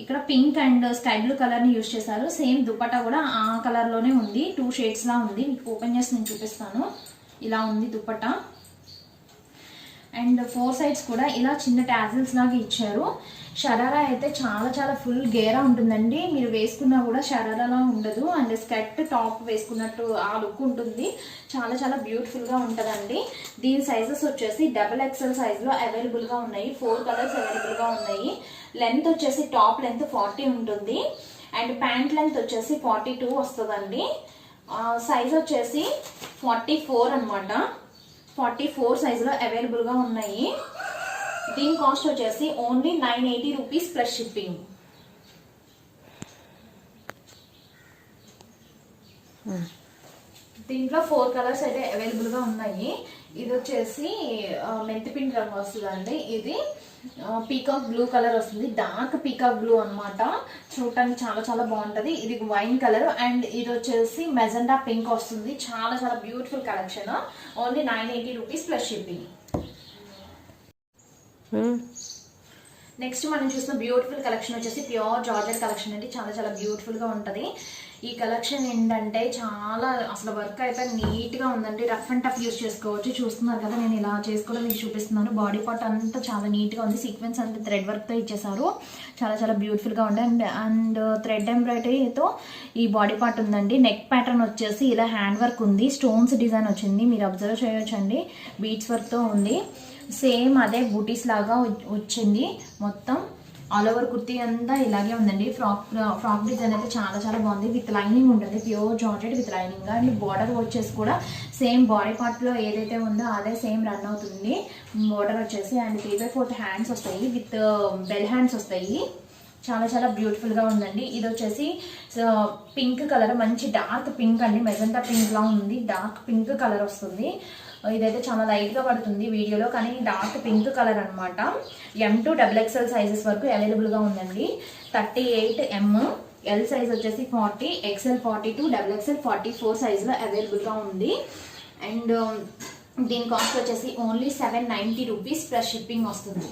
ఇక్కడ pink and sky blue colour ని యూజ్ చేశారు. సేమ్ దుపట్టా కూడా ఆ కలర్ లోనే ఉంది. 2 షేడ్స్ లా ఉంది. మీకు ఓపెన్ చేసి నేను చూపిస్తాను. ఇలా ఉంది దుపట్టా. అండ్ 4 సైడ్స్ కూడా ఇలా చిన్న టాజిల్స్ లాగా ఇచ్చారు. షరారా అయితే చాలా చాలా ఫుల్ గేరా ఉంటుందండి. మీరు వేసుకున్నా కూడా షరారాలా ఉండదు. అండ్ స్కర్ట్ టాప్ వేసుకున్నట్టు ఆ లుక్ ఉంటుంది. చాలా చాలా బ్యూటిఫుల్ గా ఉంటుందండి. దీని సైజెస్ వచ్చేసి XXL సైజ్ లో అవైలబుల్ గా ఉన్నాయి. 4 కలర్స్ అవైలబుల్ గా ఉన్నాయి. లెంత్ వచ్చేసి టాప్ లెంత్ 40 ఉంటుంది. అండ్ ప్యాంట్ లెంత్ వచ్చేసి 42 వస్తుందండి. సైజ్ వచ్చేసి 44 అనమాట. 44 సైజులో అవైలబుల్గా ఉన్నాయి. దీని కాస్ట్ వచ్చేసి ఓన్లీ 980 రూపీస్ ప్లస్ షిప్పింగ్. దీంట్లో 4 కలర్స్ అయితే అవైలబుల్గా ఉన్నాయి. ఇది వచ్చేసి మెంతి పింక్ రంగు వస్తుందండి. ఇది పీకాక్ బ్లూ కలర్ వస్తుంది. డార్క్ పీకాక్ బ్లూ అనమాట. చూడటానికి చాలా చాలా బాగుంటుంది. ఇది వైన్ కలర్. అండ్ ఇది వచ్చేసి మెజెండా పింక్ వస్తుంది. చాలా చాలా beautiful collection. Only 980 rupees plus shipping. Next మనం చూసిన బ్యూటిఫుల్ కలెక్షన్ వచ్చేసి ప్యూర్ జార్జెట్ కలెక్షన్ అండి. చాలా చాలా బ్యూటిఫుల్ గా ఉంటది. ఈ కలెక్షన్ ఏంటంటే చాలా అసలు వర్క్ అయితే నీట్ గా ఉందండి. రఫ్ అండ్ టఫ్ యూస్ చేసుకోవచ్చు. చూస్తున్నారు కదా, నేను ఇలా చేసుకోవడం మీకు చూపిస్తున్నాను. బాడీ పార్ట్ అంతా చాలా నీట్ గా ఉంది. సీక్వెన్స్ అంతా థ్రెడ్ వర్క్ తో ఇచ్చేసారు. చాలా చాలా బ్యూటిఫుల్ గా ఉంది. అండ్ థ్రెడ్ ఎంబ్రాయిడరీతో ఈ బాడీ పార్ట్ ఉందండి. నెక్ ప్యాటర్న్ వచ్చేసి ఇలా హ్యాండ్ వర్క్ ఉంది. స్టోన్స్ డిజైన్ వచ్చింది, మీరు అబ్జర్వ్ చేయొచ్చండి. బీడ్స్ వర్క్ తో ఉంది. సేమ్ అదే బూటీస్ లాగా వచ్చింది. మొత్తం ఆల్ ఓవర్ కుర్తీ అంతా ఇలాగే ఉందండి. ఫ్రాక్ డిజైన్ అయితే చాలా చాలా బాగుంది. విత్ లైనింగ్ ఉంటుంది. Pure georgette with lining. And border వచ్చేసి కూడా సేమ్ బాడీ పార్ట్ లో ఏదైతే ఉందో అదే సేమ్ రన్ అవుతుంది బార్డర్ వచ్చేసి. అండ్ 3/4 హ్యాండ్స్ వస్తాయి. విత్ బెల్ హ్యాండ్స్ వస్తాయి. చాలా చాలా బ్యూటిఫుల్ గా ఉందండి. ఇది వచ్చేసి పింక్ కలర్, మంచి డార్క్ పింక్ అండి. మెజెంటా పింక్ లా ఉంది. డార్క్ పింక్ కలర్ వస్తుంది. ఇదైతే చాలా లైట్ గా పడుతుంది వీడియోలో, కానీ డార్క్ పింక్ కలర్ అనమాట. M2 XXL సైజెస్ వరకు అవైలబుల్ గా ఉందండి. 38 M, L సైజ్ వచ్చేసి 40, XL 42, XXL 44 సైజ్ లో అవైలబుల్ గా ఉంది. అండ్ దీని కాస్ట్ వచ్చేసి ఓన్లీ 790 రూపీస్ ప్లస్ షిప్పింగ్ వస్తుంది.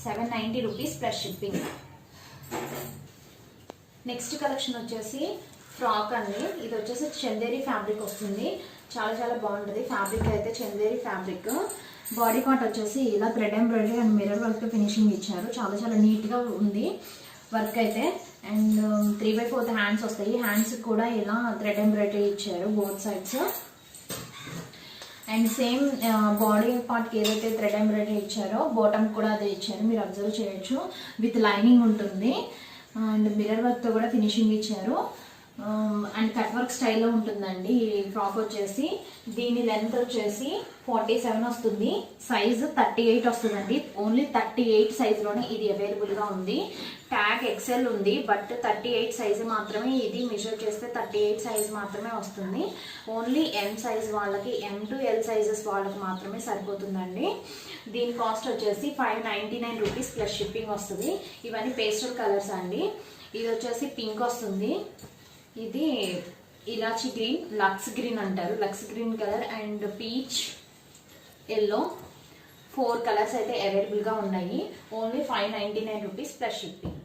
790 rupees plus shipping. Next collection వచ్చేసి ఫ్రాక్ అండి. ఇది వచ్చేసి చందేరి ఫ్యాబ్రిక్ వస్తుంది. చాలా చాలా బాగుంటుంది ఫ్యాబ్రిక్ అయితే. చందేరి ఫ్యాబ్రిక్ బాడీ పార్ట్ వచ్చేసి ఇలా thread embroidery and mirror work finishing ఇచ్చారు. చాలా చాలా నీట్గా ఉంది వర్క్ అయితే. అండ్ 3/4 హ్యాండ్స్ వస్తాయి. హ్యాండ్స్ కూడా ఇలా థ్రెడ్ ఎంబ్రాయిడరీ ఇచ్చారు both sides. And same body పార్ట్కి ఏదైతే థ్రెడ్ ఎంబ్రాయిడరీ ఇచ్చారో బాటమ్ కూడా అదే ఇచ్చారు, మీరు అబ్జర్వ్ చేయొచ్చు. విత్ లైనింగ్ ఉంటుంది అండ్ మిర్రర్ వర్క్తో కూడా ఫినిషింగ్ ఇచ్చారు. అండ్ కట్ వర్క్ స్టైల్లో ఉంటుందండి ఈ ఫ్రాక్ వచ్చేసి. దీని లెంత్ వచ్చేసి 47 వస్తుంది, సైజు 38 వస్తుందండి. ఓన్లీ 38 సైజులోనే ఇది అవైలబుల్గా ఉంది. ట్యాగ్ ఎక్సెల్ ఉంది, బట్ 38 సైజు మాత్రమే ఇది. మెజర్ చేస్తే 38 సైజు మాత్రమే వస్తుంది. ఓన్లీ M సైజ్ వాళ్ళకి, M to L సైజెస్ వాళ్ళకి మాత్రమే సరిపోతుందండి. దీని కాస్ట్ వచ్చేసి 599 రూపీస్ ప్లస్ షిప్పింగ్ వస్తుంది. ఇవన్నీ పేస్టల్ కలర్స్ అండి. ఇది వచ్చేసి పింక్ వస్తుంది, ఇది ఇలాచి గ్రీన్, లక్స్ గ్రీన్ అంటారు, lux green colour and peach yellow. 4 colours అయితే అవైలబుల్గా ఉన్నాయి. Only 599 rupees plus shipping.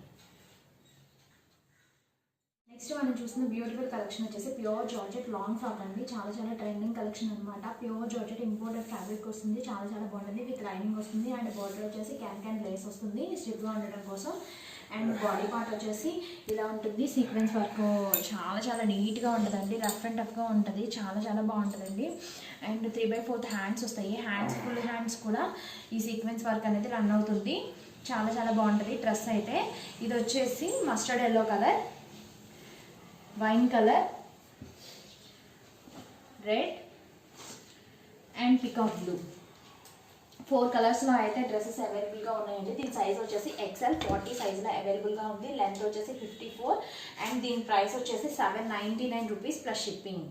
Next మనం చూసిన బ్యూటిఫుల్ కలెక్షన్ వచ్చేసి ప్యూర్ జార్జెట్ లాంగ్ ఫ్రాక్ అండి. చాలా చాలా ట్రెండింగ్ కలెక్షన్ అనమాట. ప్యూర్ జార్జెట్ ఇంపోర్టెడ్ ఫ్యాబ్రిక్ వస్తుంది. చాలా చాలా బాగుంటుంది. విత్ లైనింగ్ వస్తుంది అండ్ బార్డర్ వచ్చేసి క్యాన్ లేస్ వస్తుంది స్టిఫ్గా ఉండడం కోసం. అండ్ బాడీ పార్ట్ వచ్చేసి ఇలా ఉంటుంది. సీక్వెన్స్ వర్క్ చాలా చాలా నీట్గా ఉంటుందండి. రఫ్ అండ్ టఫ్గా ఉంటుంది. చాలా చాలా బాగుంటుందండి. అండ్ 3/4 హ్యాండ్స్ వస్తాయి. హ్యాండ్స్ ఫుల్ హ్యాండ్స్ కూడా ఈ సీక్వెన్స్ వర్క్ అనేది రన్ అవుతుంది. చాలా చాలా బాగుంటుంది డ్రెస్ అయితే. ఇది వచ్చేసి mustard yellow colour, wine colour, red and peacock blue. 4 కలర్స్లో అయితే డ్రెస్సెస్ అవైలబుల్గా ఉన్నాయండి. దీని సైజ్ వచ్చేసి XL 40 సైజ్లో అవైలబుల్గా ఉంది. లెంత్ వచ్చేసి 54 అండ్ దీని ప్రైస్ వచ్చేసి 799 rupees plus shipping.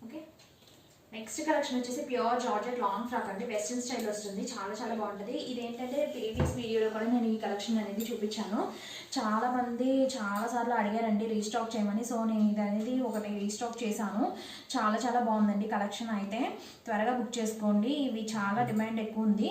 Okay, next collection వచ్చేసి ప్యూర్ జార్జెట్ లాంగ్ ఫ్రాక్ అండి. వెస్ట్రన్ స్టైల్ వస్తుంది. చాలా చాలా బాగుంటుంది. ఇదేంటంటే ప్రీవియస్ వీడియోలో కూడా నేను ఈ కలెక్షన్ అనేది చూపించాను. చాలా మంది చాలాసార్లు అడిగారండి రీస్టాక్ చేయమని. సో నేను ఇది అనేది ఒకటి రీస్టాక్ చేశాను. చాలా చాలా బాగుందండి కలెక్షన్ అయితే. త్వరగా బుక్ చేసుకోండి. ఇవి చాలా డిమాండ్ ఎక్కువ ఉంది.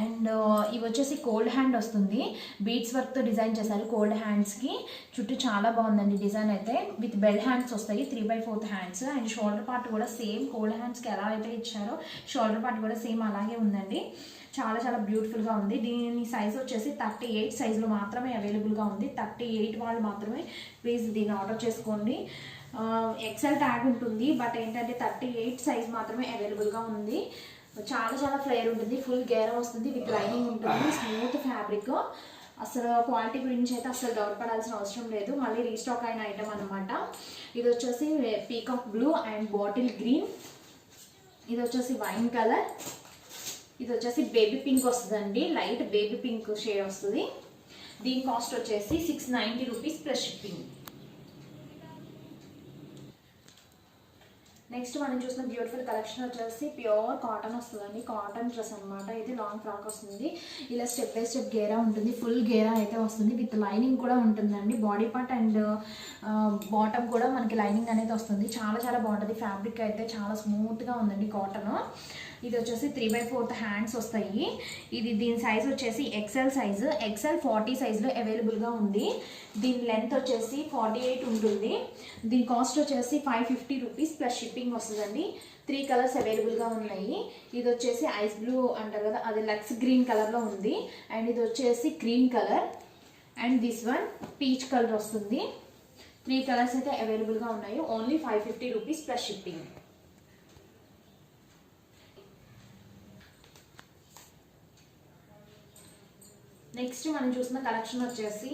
అండ్ ఇవి వచ్చేసి కోల్డ్ హ్యాండ్ వస్తుంది. బీడ్స్ వర్క్తో డిజైన్ చేశారు కోల్డ్ హ్యాండ్స్కి. చుట్టూ చాలా బాగుందండి డిజైన్ అయితే. విత్ బెల్ హ్యాండ్స్ వస్తాయి 3/4 హ్యాండ్స్. అండ్ షోల్డర్ పార్ట్ కూడా సేమ్ కోల్డ్ హ్యాండ్స్కి ఎలా అయితే ఇచ్చారో షోల్డర్ పార్ట్ కూడా సేమ్ అలాగే ఉందండి. చాలా చాలా బ్యూటిఫుల్గా ఉంది. దీని సైజ్ వచ్చేసి 38 సైజులో మాత్రమే అవైలబుల్గా ఉంది. 38 వాళ్ళు మాత్రమే ప్లీజ్ దీన్ని ఆర్డర్ చేసుకోండి. ఎక్సెల్ ట్యాగ్ ఉంటుంది, బట్ ఏంటంటే 38 సైజ్ మాత్రమే అవైలబుల్గా ఉంది. చాలా చాలా ఫ్లేర్ ఉంటుంది. ఫుల్ గేరా వస్తుంది. విత్ లైనింగ్ ఉంటుంది. Smooth fabric. అసలు క్వాలిటీ గురించి అయితే అసలు డౌట్ పడాల్సిన అవసరం లేదు. మళ్ళీ రీస్టాక్ అయిన ఐటమ్ అనమాట. ఇది వచ్చేసి peacock blue and bottle green. ఇది వచ్చేసి వైన్ కలర్. ఇది వచ్చేసి బేబీ పింక్ వస్తుందండి. లైట్ బేబీ పింక్ షేడ్ వస్తుంది. దీని కాస్ట్ వచ్చేసి 690 రూపీస్ ప్లస్ షిప్పింగ్. నెక్స్ట్ మనం చూసిన బ్యూటిఫుల్ కలెక్షన్ వచ్చేసి ప్యూర్ కాటన్ వస్తుందండి. కాటన్ డ్రెస్ అనమాట. ఇది లాంగ్ ఫ్రాక్ వస్తుంది. ఇలా స్టెప్ బై స్టెప్ గేరా ఉంటుంది. ఫుల్ గేరా అయితే వస్తుంది. విత్ లైనింగ్ కూడా ఉంటుందండి. బాడీ పార్ట్ అండ్ బాటమ్ కూడా మనకి లైనింగ్ అనేది వస్తుంది. చాలా చాలా బాగుంటుంది. ఫ్యాబ్రిక్ అయితే చాలా స్మూత్గా ఉందండి కాటన్. ఇది వచ్చేసి 3/4 హ్యాండ్స్ వస్తాయి. దీని సైజ్ వచ్చేసి XL సైజు. XL 40 సైజులో అవైలబుల్గా ఉంది. దీని లెంత్ వచ్చేసి 48 ఉంటుంది. దీని కాస్ట్ వచ్చేసి 550 రూపీస్ ప్లస్ షిప్పింగ్ వస్తుందండి. 3 కలర్స్ అవైలబుల్గా ఉన్నాయి. ఇది వచ్చేసి ఐస్ బ్లూ అంటారు కదా, అది లక్స్ గ్రీన్ కలర్లో ఉంది. అండ్ ఇది వచ్చేసి green colour and this one peach colour వస్తుంది. 3 కలర్స్ అయితే అవైలబుల్గా ఉన్నాయి. Only 550 rupees plus shipping. Next మనం చూసిన కలెక్షన్ వచ్చేసి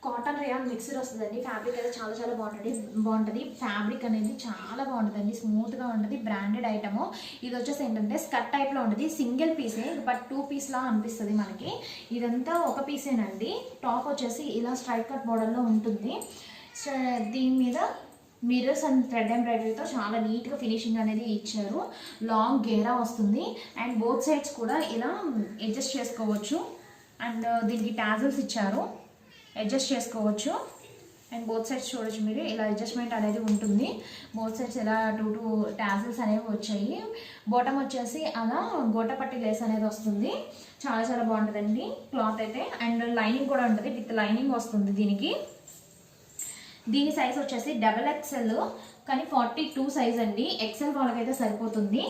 కాటన్ రేయాన్ మిక్సర్ వస్తుందండి. ఫ్యాబ్రిక్ అయితే చాలా చాలా బాగుంటుంది. ఫ్యాబ్రిక్ అనేది చాలా బాగుంటుందండి. స్మూత్గా ఉంటుంది. Branded item. ఇది వచ్చేసి ఏంటంటే స్కర్ట్ టైప్లో ఉంటుంది. సింగిల్ పీసే, బట్ 2 పీస్లా అనిపిస్తుంది మనకి. ఇదంతా ఒక పీసేనండి. టాప్ వచ్చేసి ఇలా స్ట్రైట్ కట్ మోడల్లో ఉంటుంది. సో దీని మీద మిర్రర్స్ అండ్ థ్రెడ్ ఎంబ్రాయిడరీతో చాలా నీట్గా ఫినిషింగ్ అనేది ఇచ్చారు. లాంగ్ గేరా వస్తుంది. అండ్ బోత్ సైడ్స్ కూడా ఇలా అడ్జస్ట్ చేసుకోవచ్చు. అండ్ దీనికి టాజల్స్ ఇచ్చారు, అడ్జస్ట్ చేసుకోవచ్చు. అండ్ బోత్ సైడ్స్ చూడొచ్చు మీరు ఇలా అడ్జస్ట్మెంట్ అనేది ఉంటుంది. బోత్ సైడ్స్ ఇలా 2 టాజిల్స్ అనేవి వచ్చాయి. బాటమ్ వచ్చేసి అలా గోటపట్టి లేస్ అనేది వస్తుంది. చాలా చాలా బాగుంటుందండి క్లాత్ అయితే. అండ్ లైనింగ్ కూడా ఉంటుంది, విత్ లైనింగ్ వస్తుంది దీనికి. దీని సైజ్ వచ్చేసి XXL కానీ 42 సైజ్ అండి. ఎక్సెల్ వాళ్ళకైతే సరిపోతుంది.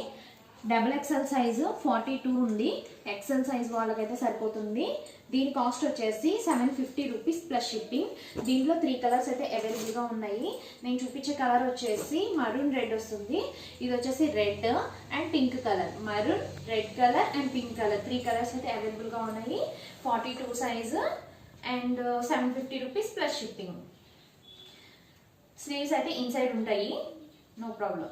XXL సైజు 42 ఉంది, ఎక్సెల్ సైజ్ వాళ్ళకైతే సరిపోతుంది. దీని కాస్ట్ వచ్చేసి 750 రూపీస్ ప్లస్ షిప్పింగ్. దీంట్లో 3 కలర్స్ అయితే అవైలబుల్గా ఉన్నాయి. నేను చూపించే కలర్ వచ్చేసి మరూన్ రెడ్ వస్తుంది. ఇది వచ్చేసి red and pink colour, maroon, red colour and pink colour 3 colours అయితే అవైలబుల్గా ఉన్నాయి. 42 size and 750 rupees plus shipping. Sleeves అయితే ఇన్సైడ్ ఉంటాయి, నో ప్రాబ్లం.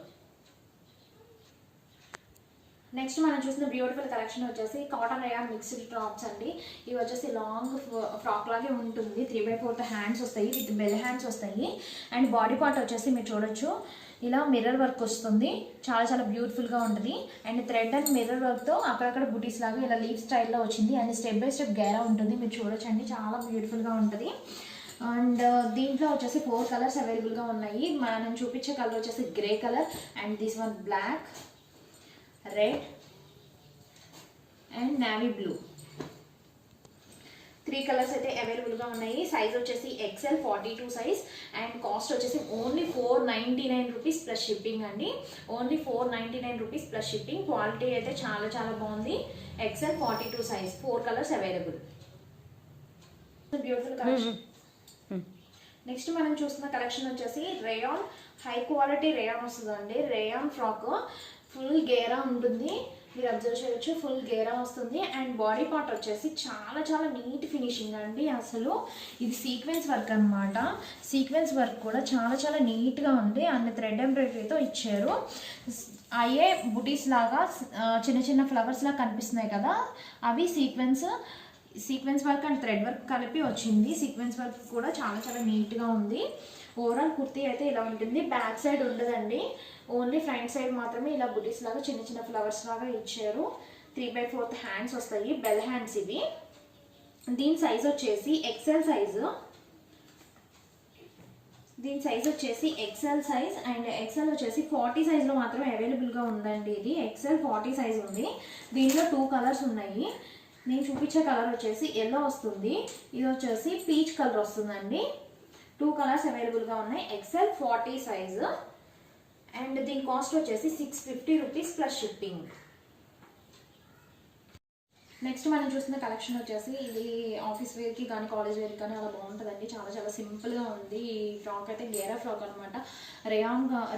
నెక్స్ట్ మనం చూసిన బ్యూటిఫుల్ కలెక్షన్ వచ్చేసి కాటన్ రేయాన్ మిక్స్డ్ టాప్స్ అండి. ఇవి వచ్చేసి లాంగ్ ఫ్రాక్ లాగే ఉంటుంది. 3/4 హ్యాండ్స్ వస్తాయి, విత్ బెల్ హ్యాండ్స్ వస్తాయి. అండ్ బాడీ పార్ట్ వచ్చేసి మీరు చూడొచ్చు ఇలా మిర్రర్ వర్క్ వస్తుంది. చాలా చాలా బ్యూటిఫుల్గా ఉంటుంది. అండ్ థ్రెడ్ అండ్ మిర్రర్ వర్క్తో అక్కడక్కడ బుటీస్ లాగా ఇలా లీఫ్ స్టైల్లో వచ్చింది. అండ్ స్టెప్ బై స్టెప్ గేరా ఉంటుంది, మీరు చూడొచ్చండి, చాలా బ్యూటిఫుల్గా ఉంటుంది. అండ్ దీంట్లో వచ్చేసి 4 కలర్స్ అవైలబుల్గా ఉన్నాయి. మనం చూపించే కలర్ వచ్చేసి grey colour and this one black, red and navy blue. 3 colours అయితే అవైలబుల్గా ఉన్నాయి. సైజ్ వచ్చేసి XL 42 సైజ్ అండ్ కాస్ట్ వచ్చేసి ఓన్లీ 499 రూపీస్ ప్లస్ షిప్పింగ్ అండి. Only 499 rupees plus shipping. Quality అయితే చాలా చాలా బాగుంది. XL 42 size, 4 colours available. Beautiful collection. Next మనం చూస్తున్న కలెక్షన్ వచ్చేసి రేయాన్, హై క్వాలిటీ రేయాన్ వస్తుందండి. రేయాన్ ఫ్రాక్ ఫుల్ గేరా ఉంటుంది, మీరు అబ్జర్వ్ చేయొచ్చు, ఫుల్ గేరా వస్తుంది. అండ్ బాడీ పార్ట్ వచ్చేసి చాలా చాలా నీట్ ఫినిషింగ్ అండి. అసలు ఇది సీక్వెన్స్ వర్క్ అనమాట. సీక్వెన్స్ వర్క్ కూడా చాలా చాలా నీట్గా ఉంది. అండ్ థ్రెడ్ ఎంబ్రాయిడరీతో ఇచ్చారు. అయ్యే బుటీస్ లాగా చిన్న చిన్న ఫ్లవర్స్ లాగా కనిపిస్తున్నాయి కదా, అవి sequence work and thread work కలిపి వచ్చింది. సీక్వెన్స్ వర్క్ కూడా చాలా చాలా నీట్గా ఉంది. ఓవరాల్ కుర్తీ అయితే ఇలా ఉంటుంది. బ్యాక్ సైడ్ ఉండదండి, ఓన్లీ ఫ్రంట్ సైడ్ మాత్రమే ఇలా బుటీస్ లాగా చిన్న చిన్న ఫ్లవర్స్ లాగా ఇచ్చారు. 3/4 హ్యాండ్స్ వస్తాయి, బెల్ హ్యాండ్స్ ఇవి. దీని సైజ్ వచ్చేసి XL సైజు. దీని సైజ్ వచ్చేసి XL సైజ్ అండ్ XL వచ్చేసి 40 సైజ్లో మాత్రమే అవైలబుల్గా ఉందండి. ఇది XL 40 సైజ్ ఉంది. దీంట్లో 2 కలర్స్ ఉన్నాయి. నేను చూపించే కలర్ వచ్చేసి ఎల్లో వస్తుంది, ఇది వచ్చేసి పీచ్ కలర్ వస్తుందండి. 2 కలర్స్ అవైలబుల్గా ఉన్నాయి. XL 40 సైజు అండ్ దీని కాస్ట్ వచ్చేసి 650 రూపీస్ ప్లస్ షిప్పింగ్. నెక్స్ట్ మనం చూస్తున్న కలెక్షన్ వచ్చేసి ఇది ఆఫీస్ వేర్కి కానీ కాలేజ్ వేర్కి కానీ అలా బాగుంటుందండి. చాలా చాలా సింపుల్గా ఉంది. ఈ ఫ్రాక్ అయితే గేరా ఫ్రాక్ అనమాట.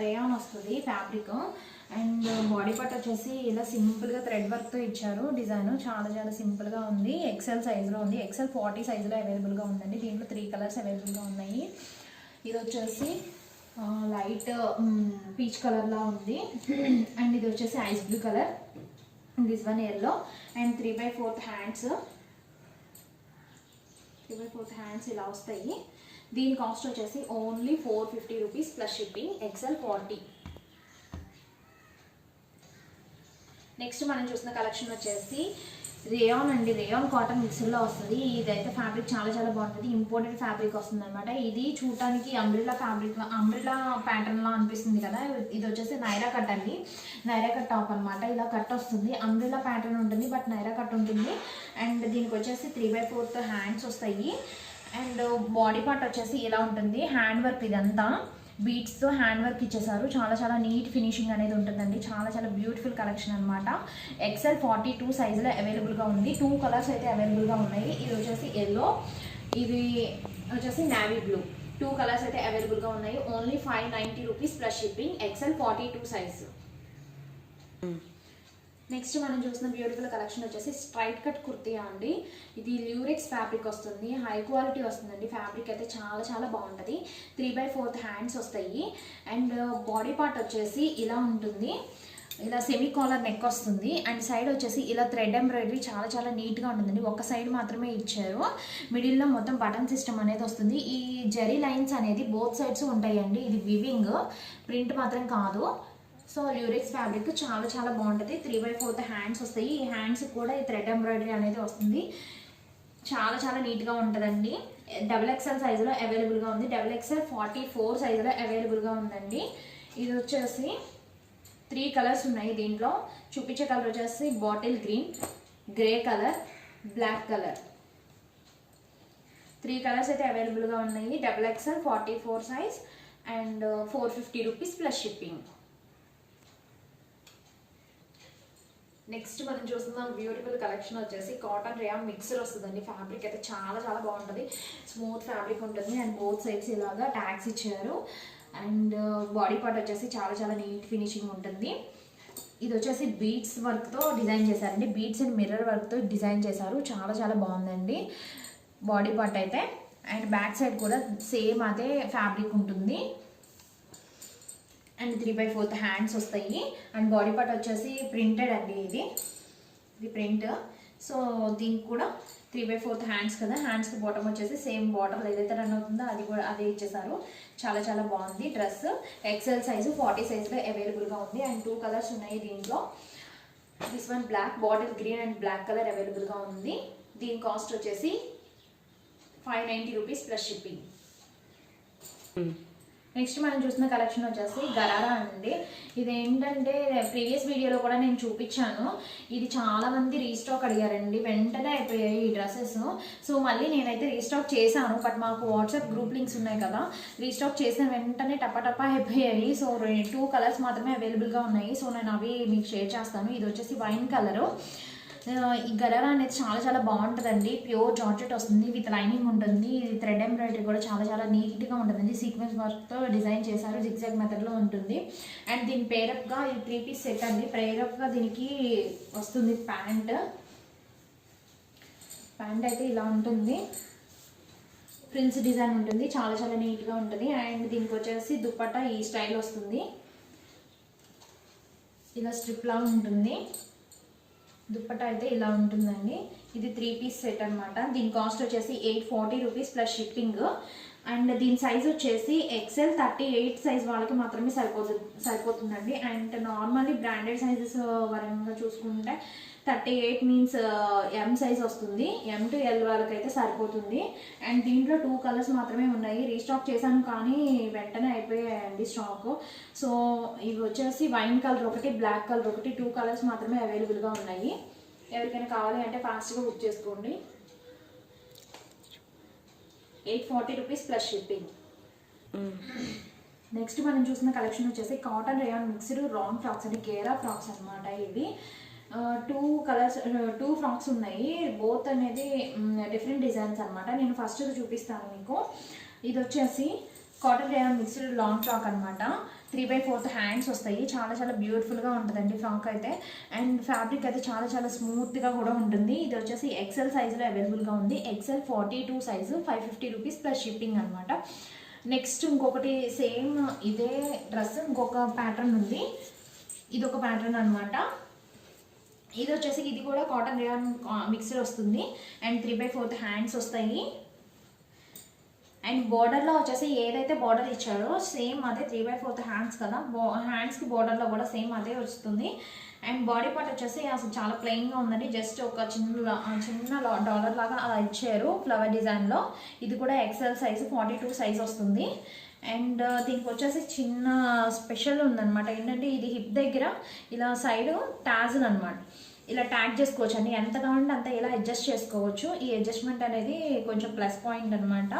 రేయాన్ వస్తుంది ఫ్యాబ్రిక్. అండ్ బాడీ పార్ట్ వచ్చేసి ఇలా సింపుల్గా థ్రెడ్ వర్క్తో ఇచ్చారు డిజైన్. చాలా చాలా సింపుల్గా ఉంది. XL సైజులో ఉంది. XL 40 సైజులో అవైలబుల్గా ఉందండి. దీంట్లో 3 కలర్స్ అవైలబుల్గా ఉన్నాయి. ఇది వచ్చేసి లైట్ పీచ్ కలర్లా ఉంది. అండ్ ఇది వచ్చేసి ice blue colour, this one yellow and 3/4 hands. 3/4 hands ఇలా వస్తాయి. దీని కాస్ట్ వచ్చేసి only 450 rupees plus shipping. XL 40. Next మనం చూసిన కలెక్షన్ వచ్చేసి రేయాన్ అండి. రేయాన్ కాటన్ మిక్సర్లో వస్తుంది. ఇదైతే ఫ్యాబ్రిక్ చాలా చాలా బాగుంటుంది. ఇంపోర్టెడ్ ఫ్యాబ్రిక్ వస్తుంది అనమాట. ఇది చూడటానికి అంబ్రిల్లా ప్యాటర్న్లా అనిపిస్తుంది కదా. ఇది వచ్చేసి నైరా కట్ అండి. నైరా కట్ టాప్ అనమాట. ఇలా కట్ వస్తుంది, అంబ్రిల్లా ప్యాటర్న్ ఉంటుంది బట్ నైరా కట్ ఉంటుంది. అండ్ దీనికి వచ్చేసి 3/4 హ్యాండ్స్ వస్తాయి. అండ్ బాడీ పార్ట్ వచ్చేసి ఇలా ఉంటుంది. హ్యాండ్ వర్క్ ఇదంతా బీట్స్తో హ్యాండ్ వర్క్ ఇచ్చేసారు. చాలా చాలా నీట్ ఫినిషింగ్ అనేది ఉంటుందండి. చాలా చాలా బ్యూటిఫుల్ కలెక్షన్ అనమాట. XL 42 సైజులో అవైలబుల్గా ఉంది. 2 కలర్స్ అయితే అవైలబుల్గా ఉన్నాయి. ఇది వచ్చేసి ఎల్లో, ఇది వచ్చేసి నావీ బ్లూ. 2 కలర్స్ అయితే అవైలబుల్గా ఉన్నాయి. Only 590 rupees plus shipping. XL 42 size. Next మనం చూసిన బ్యూటిఫుల్ కలెక్షన్ వచ్చేసి స్ట్రైట్ కట్ కుర్తీ అండి. ఇది ల్యూరెక్స్ ఫ్యాబ్రిక్ వస్తుంది, హై క్వాలిటీ వస్తుందండి. ఫ్యాబ్రిక్ అయితే చాలా చాలా బాగుంటుంది. 3/4 హ్యాండ్స్ వస్తాయి. అండ్ బాడీ పార్ట్ వచ్చేసి ఇలా ఉంటుంది. ఇలా సెమీ కాలర్ నెక్ వస్తుంది. అండ్ సైడ్ వచ్చేసి ఇలా థ్రెడ్ ఎంబ్రాయిడరీ చాలా చాలా నీట్గా ఉంటుందండి. ఒక సైడ్ మాత్రమే ఇచ్చారు. మిడిల్లో మొత్తం బటన్ సిస్టమ్ అనేది వస్తుంది. ఈ జరీ లైన్స్ అనేది బోత్ సైడ్స్ ఉంటాయండి. ఇది వివింగ్, ప్రింట్ మాత్రం కాదు. సో ల్యూరెక్స్ ఫ్యాబ్రిక్ చాలా చాలా బాగుంటుంది. 3/4 హ్యాండ్స్ వస్తాయి. ఈ హ్యాండ్స్ కూడా ఈ థ్రెడ్ ఎంబ్రాయిడరీ అనేది వస్తుంది. చాలా చాలా నీట్గా ఉంటుందండి. XXL సైజులో అవైలబుల్గా ఉంది. XXL 44 సైజులో అవైలబుల్గా ఉందండి. ఇది వచ్చేసి 3 కలర్స్ ఉన్నాయి. దీంట్లో చూపించే కలర్ వచ్చేసి bottle green, grey colour, black colour. 3 colours అయితే అవైలబుల్గా ఉన్నాయి. XXL 44 size and 450 rupees plus shipping. Next మనం చూస్తున్నాం బ్యూటిఫుల్ కలెక్షన్ వచ్చేసి కాటన్ రేయాన్ మిక్సర్ వస్తుందండి. ఫ్యాబ్రిక్ అయితే చాలా చాలా బాగుంటుంది. స్మూత్ ఫ్యాబ్రిక్ ఉంటుంది అండ్ బోత్ సైడ్స్ ఇలాగా ట్యాగ్స్ ఇచ్చారు. అండ్ బాడీ పార్ట్ వచ్చేసి చాలా చాలా నీట్ ఫినిషింగ్ ఉంటుంది. ఇది వచ్చేసి బీడ్స్ వర్క్తో డిజైన్ చేశారండి. బీడ్స్ అండ్ మిర్రర్ వర్క్తో డిజైన్ చేశారు. చాలా చాలా బాగుందండి బాడీ పార్ట్ అయితే. అండ్ బ్యాక్ సైడ్ కూడా సేమ్ అదే ఫ్యాబ్రిక్ ఉంటుంది. అండ్ 3/4 హ్యాండ్స్ వస్తాయి. అండ్ బాడీ పార్ట్ వచ్చేసి ప్రింటెడ్ అండి. ఇది ప్రింట్. సో దీనికి కూడా 3/4 హ్యాండ్స్ కదా. హ్యాండ్స్కి బాటమ్ వచ్చేసి సేమ్ బాటమ్ ఏదైతే రన్ అవుతుందో అది కూడా అదే ఇచ్చేసారు. చాలా చాలా బాగుంది డ్రెస్. XL సైజు 40 సైజులో అవైలబుల్గా ఉంది. అండ్ 2 కలర్స్ ఉన్నాయి దీంట్లో. This one black, bottle green and black colour అవైలబుల్గా ఉంది. దీని కాస్ట్ వచ్చేసి 590 రూపీస్ ప్లస్ షిప్పింగ్. నెక్స్ట్ మనం చూసిన కలెక్షన్ వచ్చేసి గరారా అండి. ఇది ఏంటంటే ప్రీవియస్ వీడియోలో కూడా నేను చూపించాను. ఇది చాలా మంది రీస్టాక్ అడిగారండి. వెంటనే అయిపోయాయి ఈ డ్రెస్సెస్. సో మళ్ళీ నేనైతే రీస్టాక్ చేశాను. బట్ మాకు వాట్సాప్ గ్రూప్ లింక్స్ ఉన్నాయి కదా, రీస్టాక్ చేసిన వెంటనే టపా అయిపోయాయి. సో 2 కలర్స్ మాత్రమే అవైలబుల్గా ఉన్నాయి. సో నేను అవి మీకు షేర్ చేస్తాను. ఇది వచ్చేసి వైన్ కలరు. ఈ గరారా అనేది చాలా చాలా బాగుంటుందండి. ప్యూర్ జార్జెట్ వస్తుంది, విత్ లైనింగ్ ఉంటుంది. ఇది థ్రెడ్ ఎంబ్రాయిడరీ కూడా చాలా చాలా నీట్గా ఉంటుందండి. సీక్వెన్స్ వర్క్తో డిజైన్ చేశారు. జిగ్జాగ్ మెథడ్లో ఉంటుంది. అండ్ దీని పేరప్గా ఇది 3 పీస్ సెట్ అండి. పేరప్గా దీనికి వస్తుంది ప్యాంట్ అయితే ఇలా ఉంటుంది. ప్రిన్స్ డిజైన్ ఉంటుంది. చాలా చాలా నీట్గా ఉంటుంది. అండ్ దీనికి వచ్చేసి దుప్పట్టా ఈ స్టైల్ వస్తుంది. ఇలా స్ట్రిప్ లాగా ఉంటుంది. దుప్పట్టా అయితే ఇలా ఉంటుందండి. ఇది 3 పీస్ సెట్ అనమాట. దీని కాస్ట్ వచ్చేసి 840 రూపీస్ ప్లస్ షిప్పింగ్. అండ్ దీని సైజ్ వచ్చేసి XL 38 సైజ్ వాళ్ళకి మాత్రమే సరిపోతుందండి. అండ్ నార్మల్లీ బ్రాండెడ్ సైజెస్ పరంగా చూసుకుంటే 38 మీన్స్ M సైజ్ వస్తుంది. M to L వాళ్ళకైతే సరిపోతుంది. అండ్ దీంట్లో 2 కలర్స్ మాత్రమే ఉన్నాయి. రీస్టాక్ చేశాను కానీ వెంటనే అయిపోయాయండి స్టాక్. సో ఇవి వచ్చేసి వైన్ కలర్ ఒకటి, బ్లాక్ కలర్ ఒకటి, 2 కలర్స్ మాత్రమే అవైలబుల్గా ఉన్నాయి. ఎవరికైనా కావాలి అంటే ఫాస్ట్గా బుక్ చేసుకోండి. 840 రూపీస్ ప్లస్ షిప్పింగ్. నెక్స్ట్ మనం చూసిన కలెక్షన్ వచ్చేసి cotton rayon mixed wrong frocks అండి. గేరా ఫ్రాక్స్ అనమాట. ఇవి 2 కలర్స్ 2 ఫ్రాక్స్ ఉన్నాయి. బోత్ అనేది డిఫరెంట్ డిజైన్స్ అనమాట. నేను ఫస్ట్ చూపిస్తాను మీకు. ఇది వచ్చేసి cotton rayon mixed long frock అనమాట. 3/4 హ్యాండ్స్ వస్తాయి. చాలా చాలా బ్యూటిఫుల్గా ఉంటుందండి ఫ్రాక్ అయితే. అండ్ ఫ్యాబ్రిక్ అయితే చాలా చాలా స్మూత్గా కూడా ఉంటుంది. ఇది వచ్చేసి XL సైజులో అవైలబుల్గా ఉంది. XL 42 size 550 rupees plus shipping అనమాట. నెక్స్ట్ ఇంకొకటి సేమ్ ఇదే డ్రెస్ ఇంకొక ప్యాటర్న్ ఉంది. ఇది ఒక ప్యాటర్న్ అనమాట. ఇది వచ్చేసి ఇది కూడా కాటన్ రేయాన్ మిక్సర్ వస్తుంది. అండ్ 3/4 హ్యాండ్స్ వస్తాయి. అండ్ బార్డర్లో వచ్చేసి ఏదైతే బార్డర్ ఇచ్చారో సేమ్ అదే 3/4 హ్యాండ్స్ కదా, హ్యాండ్స్కి బార్డర్లో కూడా సేమ్ అదే వస్తుంది. అండ్ బాడీ పార్ట్ వచ్చేసి అసలు చాలా ప్లెయిన్గా ఉందండి. జస్ట్ ఒక చిన్న డాలర్ లాగా అలా ఇచ్చారు ఫ్లవర్ డిజైన్లో. ఇది కూడా XL సైజు 42 సైజ్ వస్తుంది. అండ్ దీనికి వచ్చేసి చిన్న స్పెషల్ ఉందన్నమాట. ఏంటంటే ఇది హిప్ దగ్గర ఇలా సైడ్ టాజిల్ అనమాట. ఇలా ట్యాగ్ చేసుకోవచ్చు అండి. ఎంత కావాలంటే అంత ఇలా అడ్జస్ట్ చేసుకోవచ్చు. ఈ అడ్జస్ట్మెంట్ అనేది కొంచెం ప్లస్ పాయింట్ అనమాట.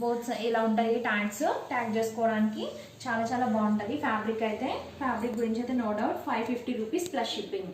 బోత్ ఇలా ఉంటాయి ట్యాగ్ చేసుకోవడానికి. చాలా చాలా బాగుంటుంది ఫ్యాబ్రిక్ అయితే. ఫ్యాబ్రిక్ గురించి అయితే no doubt 550 rupees plus shipping.